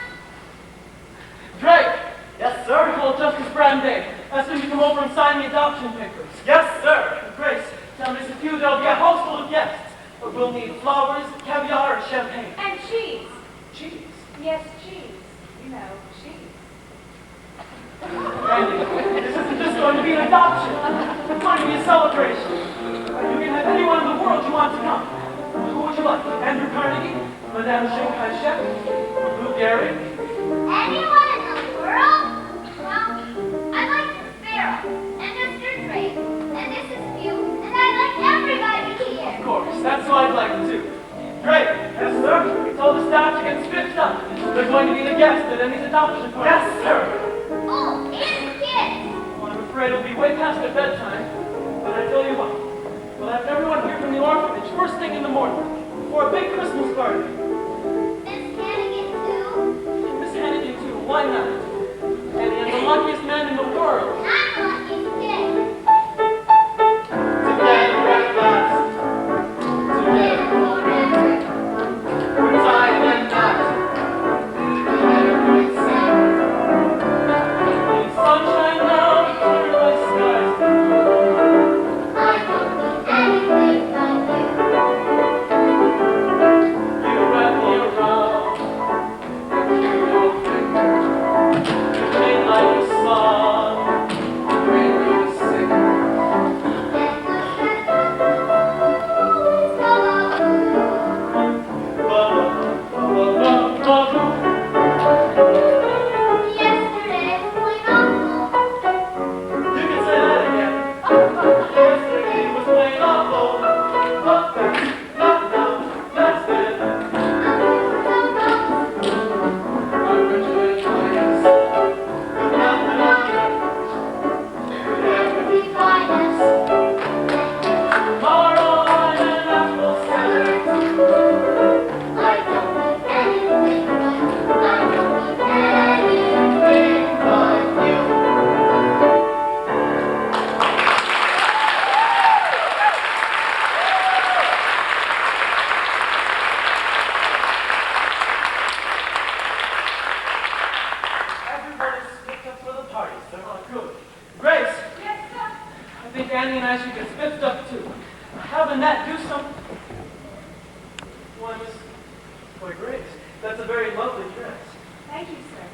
Drake! Yes, sir. Call Justice Brandeis. Ask him to come over and sign the adoption papers. Yes, sir. Grace, tell Mrs. Pugh there'll be a house full of guests. But we'll need flowers, caviar, and champagne. And cheese. Cheese. Yes, cheese. You know, cheese. Andy, this isn't just going to be an adoption. It's going to be a celebration. You can have anyone in the world you want to come. Who would you like? Andrew Carnegie? Madame Shanghai Chef? Lou Gehrig? Anyone in the world? Well, I like the Sparrow, and Mr. Drake, and Mrs. Pugh, and I like everybody here. Of course, that's who I'd like to. Drake, yes, sir? We told the staff to get spiffed up. They're going to be the guests at Emmy's adoption party. Yes, sir. Oh, and kids. Well, I'm afraid it'll be way past their bedtime. But I tell you what, we'll have everyone here from the orphanage first thing in the morning for a big Christmas party. Miss Hannigan, too. Miss Hannigan, too. Why not? Annie, I'm the luckiest man in the world. And I'm the luckiest kid. Together at last. Together forever. For time and night. Together in summer. In sunshine now, clear my skies. I don't need anything like you. You wrap me around. You open. You made like a song. Bring me a sing. Yesterday was awful. You can say that again. Yesterday was plain awful. But that's not now. That's it. I wish that I could never be tomorrow I'm an apple salad. Like you. Everyone is picked up for the party, sir. Oh, good. Grace, Yes, sir. I think Annie and I should get spiffed up too. Have Annette do some. Why, Miss. Boy, Grace, that's a very lovely dress. Thank you, sir.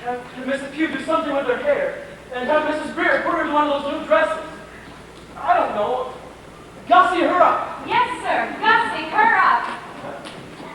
Have Mrs. Pugh do something with her hair, and have Mrs. Greer put her in one of those new dresses. I don't know. Gussie her up. Yes, sir. Gussie, her up.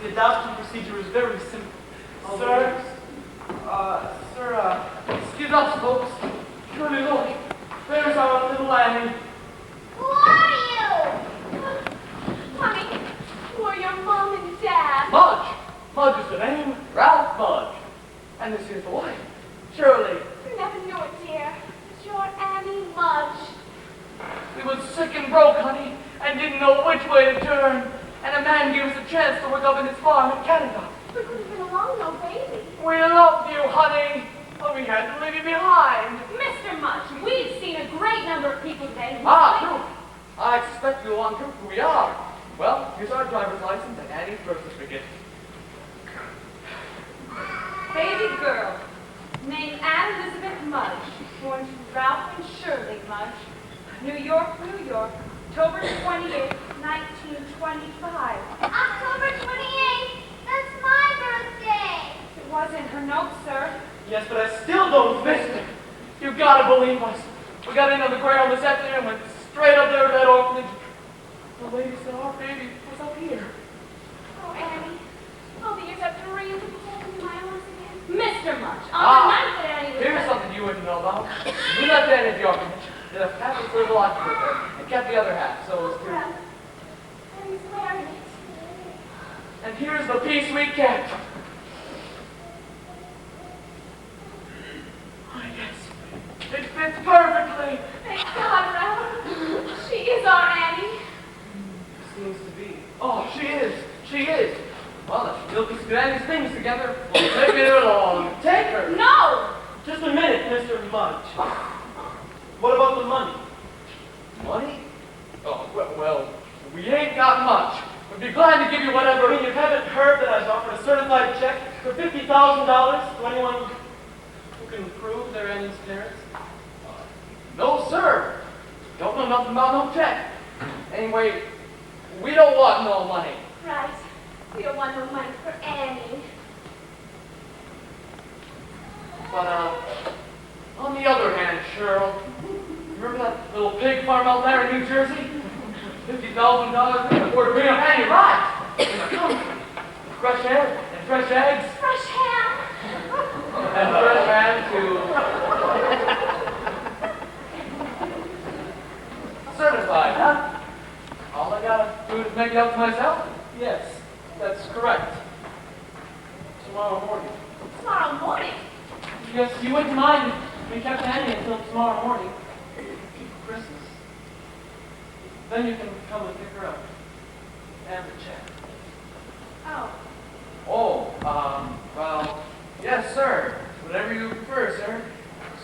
The adoption procedure is very simple. Sir, excuse us, folks. Surely look, there's our little Annie. Who are you? Honey, we're your mom and dad. Mudge. Mudge is the name. Ralph Mudge. And this is the wife. Shirley. You never knew it, dear. It's your Annie Mudge. We was sick and broke, honey, and didn't know which way to turn. And a man gave us a chance to work up in his farm in Canada. We couldn't get along, no baby. We loved you, honey, but we had to leave you behind. Mr. Mudge, we've seen a great number of people today. True. I suspect you'll want proof who we are. Well, here's our driver's license and Annie's birth certificate. Baby girl, named Anne Elizabeth Mudge, born to Ralph and Shirley Mudge, New York, New York, October 28, 1925. October 28th. That's my birthday. It was in her notes, sir. Yes, but I still don't Mister, you gotta believe us. We got in on the ground this afternoon and went straight up there to that orphanage. The lady said our baby was up here. Oh, Annie. All the years I've dreamed of holding you in my arms again. Mr. Mudge, on the night that Annie was Here's something you wouldn't know about. We left Annie at the orphanage. Did a fabulous little lot with her and kept the other half, so it's true. Annie's wearing it. And here's the piece we kept. Oh, yes. It fits perfectly. Thank God, Ralph. She is our Annie. Seems to be. Oh, she is. She is. Well, if you'll put Annie's things together, we'll take her along. Take her. No! Just a minute, Mr. Mudge. What about the money? Money? Oh, well, we ain't got much. We'd be glad to give you whatever. I mean, you haven't heard that I've offered a certified check for $50,000 to anyone who can prove they're Annie's parents? No, sir. Don't know nothing about no check. Anyway, we don't want no money. Right. We don't want no money for Annie. But, on the other hand, Cheryl, remember that little pig farm out there in New Jersey? $50,000 we can afford to bring up Annie right in the country. Fresh air and fresh eggs Fresh ham. and fresh ham too. Certified, huh? All I gotta do is make it up to myself. Yes, that's correct. Tomorrow morning. Tomorrow morning. Yes, you wouldn't mind if we kept Annie until tomorrow morning. Christmas. Then you can come and pick her up. And the check. Oh. Oh, well, yes, sir. Whatever you prefer, sir.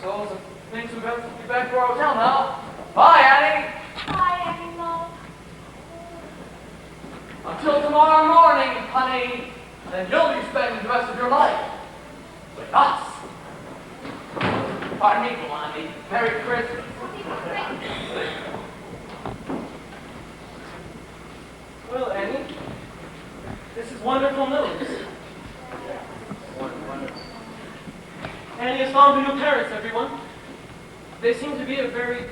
So, things we better get back to our hotel now. Bye, Annie. Bye, Annie, love. Until tomorrow morning, honey. Then you'll be spending the rest of your life with us. Pardon me, Blondie. Merry Christmas. Well, Annie, this is wonderful news. Annie has found new parents, everyone. They seem to be a very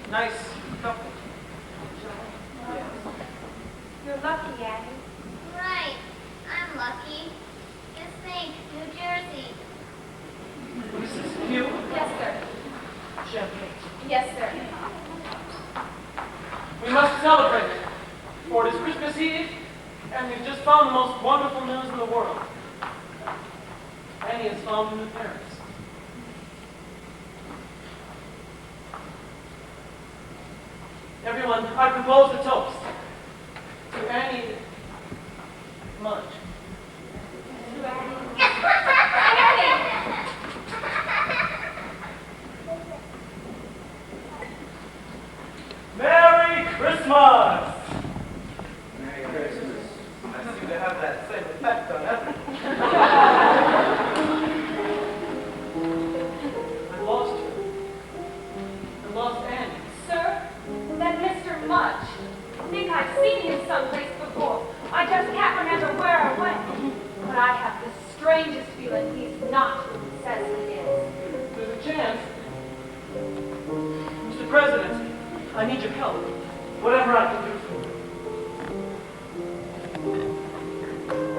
nice couple. You're lucky, Annie. Right. I'm lucky. Just think, New Jersey. Mrs. Hugh, Yes, sir. champagne. Yes, sir. We must celebrate, for it is Christmas Eve, and we've just found the most wonderful news in the world. Annie has found new parents. Everyone, I propose a toast to Annie Mudge. To Annie. Merry Christmas! Merry Christmas. I seem to have that same effect on everyone. I lost her. I lost Annie. Sir, that Mr. Mudge. I think I've seen him someplace before. I just can't remember where I went. But I have the strangest feeling he's not who he says he is. There's a chance. Mr. President, I need your help. Whatever I can do for you.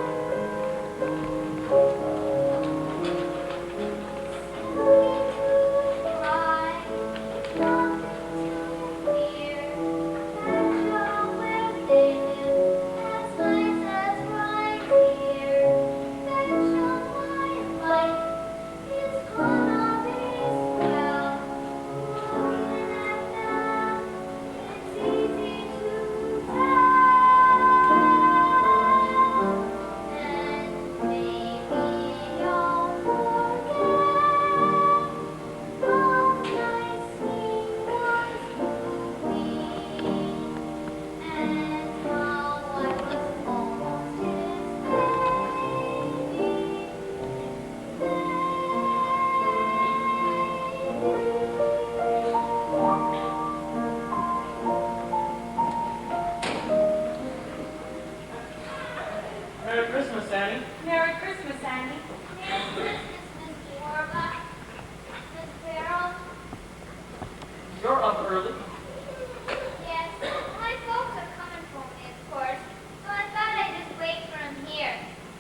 Merry Christmas, Annie. Merry Christmas, Annie. Merry Christmas, Miss Warbuck. Miss Farrell. You're up early. Yes, my folks are coming for me, of course, so I thought I'd just wait for them here.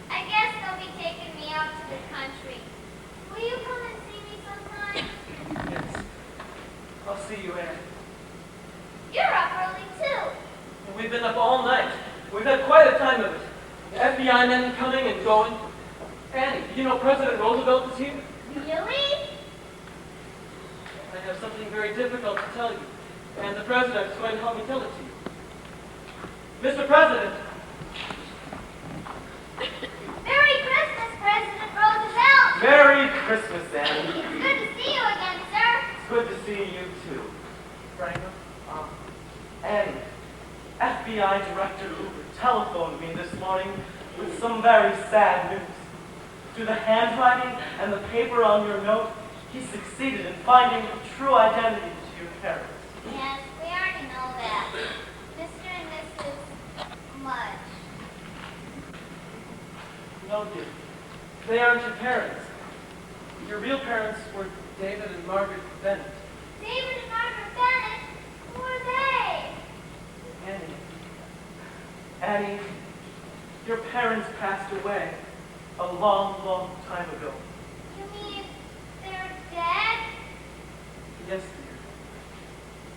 I guess they'll be taking me out to the country. Will you come and see me sometime? Yes. I'll see you, Annie. You're up early, too. And we've been up all night. We've had quite a time of it. The FBI men coming and going. Annie, do you know President Roosevelt is here? Really? I have something very difficult to tell you, and the President is going to help me tell it to you. Mr. President, Merry Christmas, President Roosevelt. Merry Christmas, Annie. It's good to see you again, sir. It's good to see you too. Franklin. Annie, FBI Director Hoover telephoned me this morning with some very sad news. Through the handwriting and the paper on your note, he succeeded in finding the true identity to your parents. Yes, we already know that. Mr. and Mrs. Mudge. No, dear. They aren't your parents. Your real parents were David and Margaret Bennett. David and Margaret Bennett? Who are they? Annie, your parents passed away a long, long time ago. You mean they're dead? Yes, dear.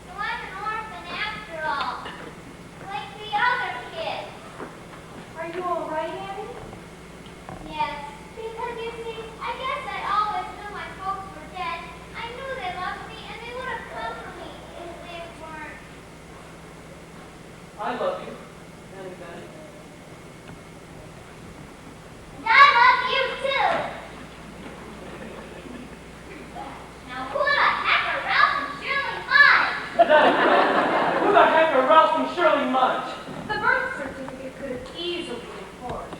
So I'm an orphan after all. Like the other kids. Are you all right, Annie? Yes, because you see, I guess I always knew my folks were dead. I knew they loved me and they would have come for me if they weren't. I love you, Annie Bennett. And I love you too. Now who the heck are Ralph and Shirley Mudge? Who the heck are Ralph and Shirley Mudge? The birth certificate could have easily been forged.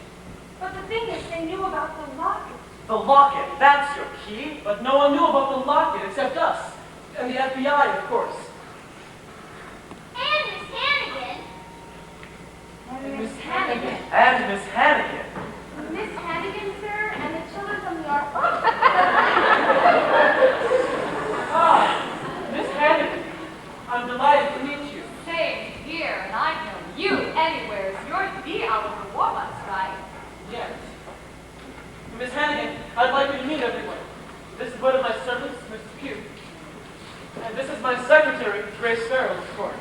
But the thing is, they knew about the locket. The locket, that's your key. But no one knew about the locket except us. And the FBI, of course. And Miss Hannigan. And Miss Hannigan. And Miss Hannigan. Miss Hannigan, sir, and the children from the art. Miss Hannigan, I'm delighted to meet you. Same here, and I've known you anywhere. You're the Oliver Warbucks, right? Yes. Miss Hannigan, I'd like you to meet everyone. This is one of my servants, Mr. Pugh. And this is my secretary, Grace Farrell, of course.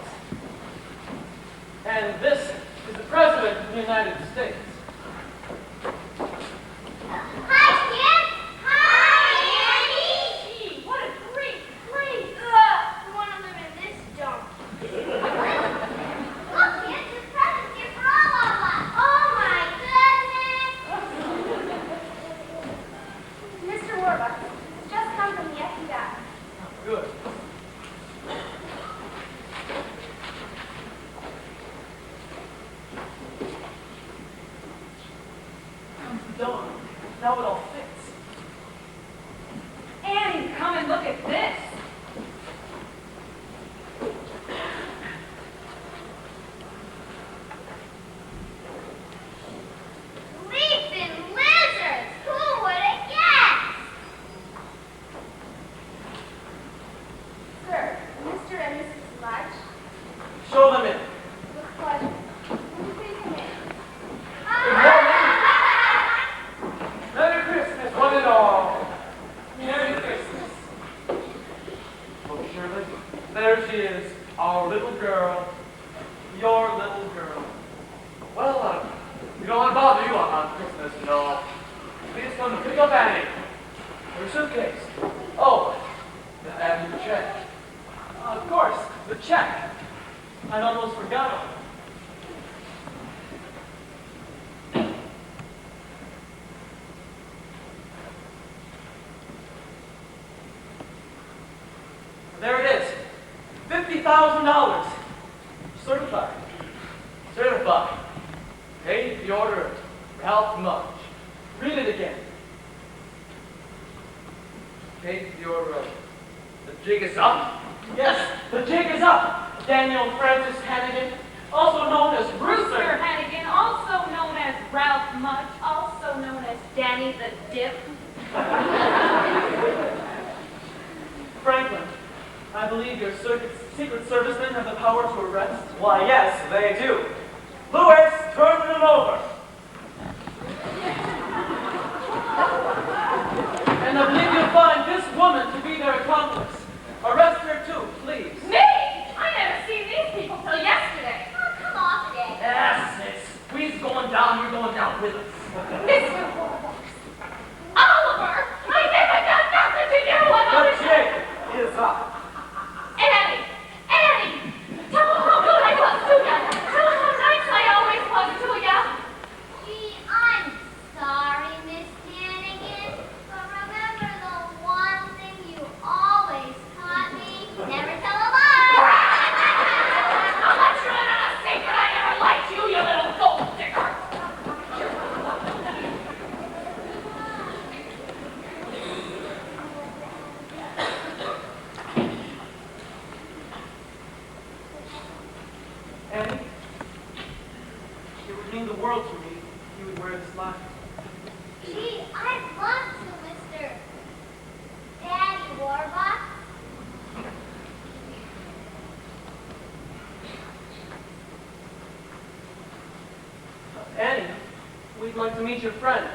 And this is the President of the United States. Hi, Skip. Hi, Annie. Gee, what a great place! I want to live in this junk. Look, kids, there's presents here for all of us. Oh, my goodness. Mr. Warbucks has just come from the FBI. Good. Comes the dawn. Now it all fits. Annie, come and look at this. Leaping lizards. Who would have guessed? Sir, Mr. and Mrs. Mudge, Show them in. with pleasure. Will you please come in? Merry Christmas, one and all. Merry Christmas. Oh, Shirley, there she is, our little girl, your little girl. Well, we don't want to bother you on Christmas and all. We just come to pick up Annie. Her suitcase. Oh, and the check. Of course, the check. I'd almost forgot. There it is. $50,000. Certified. Certified. Paid the order of Ralph Mudge. Read it again. Paid the order of the jig is up. Yes, the jig is up. Daniel Francis Hannigan, also known as Brewster Brewster. Hannigan, also known as Ralph much, also known as Danny the Dip. Franklin, I believe your Secret Servicemen have the power to arrest. Why, yes, they do. Louis, turn them over. And I believe you'll find this woman to be their accomplice. Arrest her too, please. Me? I never seen these people till yesterday. Oh, come off it. Yes, sis. We's going down, you're going down with us. Mr. Warbucks. Oliver! I never done nothing to you! The jig is up. Annie! Annie! Tell them how good I was to ya! Tell them how nice I always was to ya! Gee, I'm sorry, Miss Hannigan, but remember the one thing you always taught me? Never tell a lie. I'll let you in on a secret I never liked you, you little gold digger! Annie, it would mean the world to me if you would wear this locket. Gee, I'd love to, Mr. Daddy Warbucks. Annie, we'd like to meet your friends.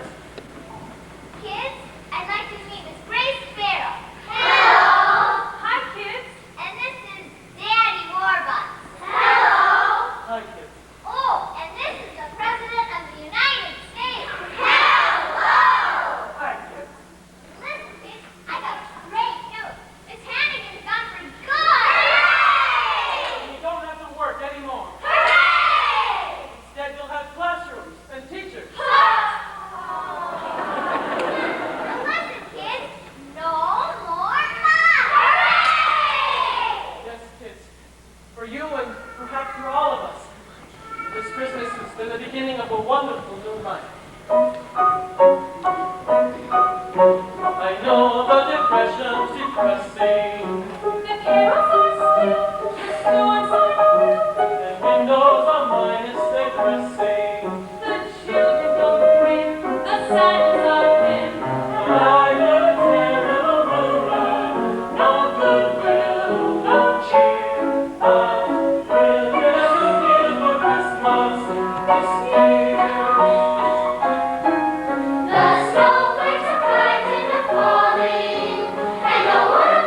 Kids, I'd like to meet Miss Grace Sparrow. Hello. Hi, kids. And this is Daddy Warbucks. Hello. Hi, kids. Oh, and this is the President of the United States. Hello. Hi, kids. Listen, kids, I got great news. Miss Hannigan's gone for good. You don't have to work anymore. Hooray! Instead, you'll have classrooms and teachers. Now listen, kids, no more mom. Hooray! Yes, kids. For you and perhaps for all of us, this Christmas has been the beginning of a wonderful new life. I know the depression's depressing, The carols are still, the storms are new, and windows are minus their dressing. the children don't grin, the Santas are thin. I heard a tale of a rumor, no goodwill, no cheer. I will never give for Christmas this year. The snowflakes are bright and falling, and the wood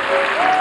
Woo!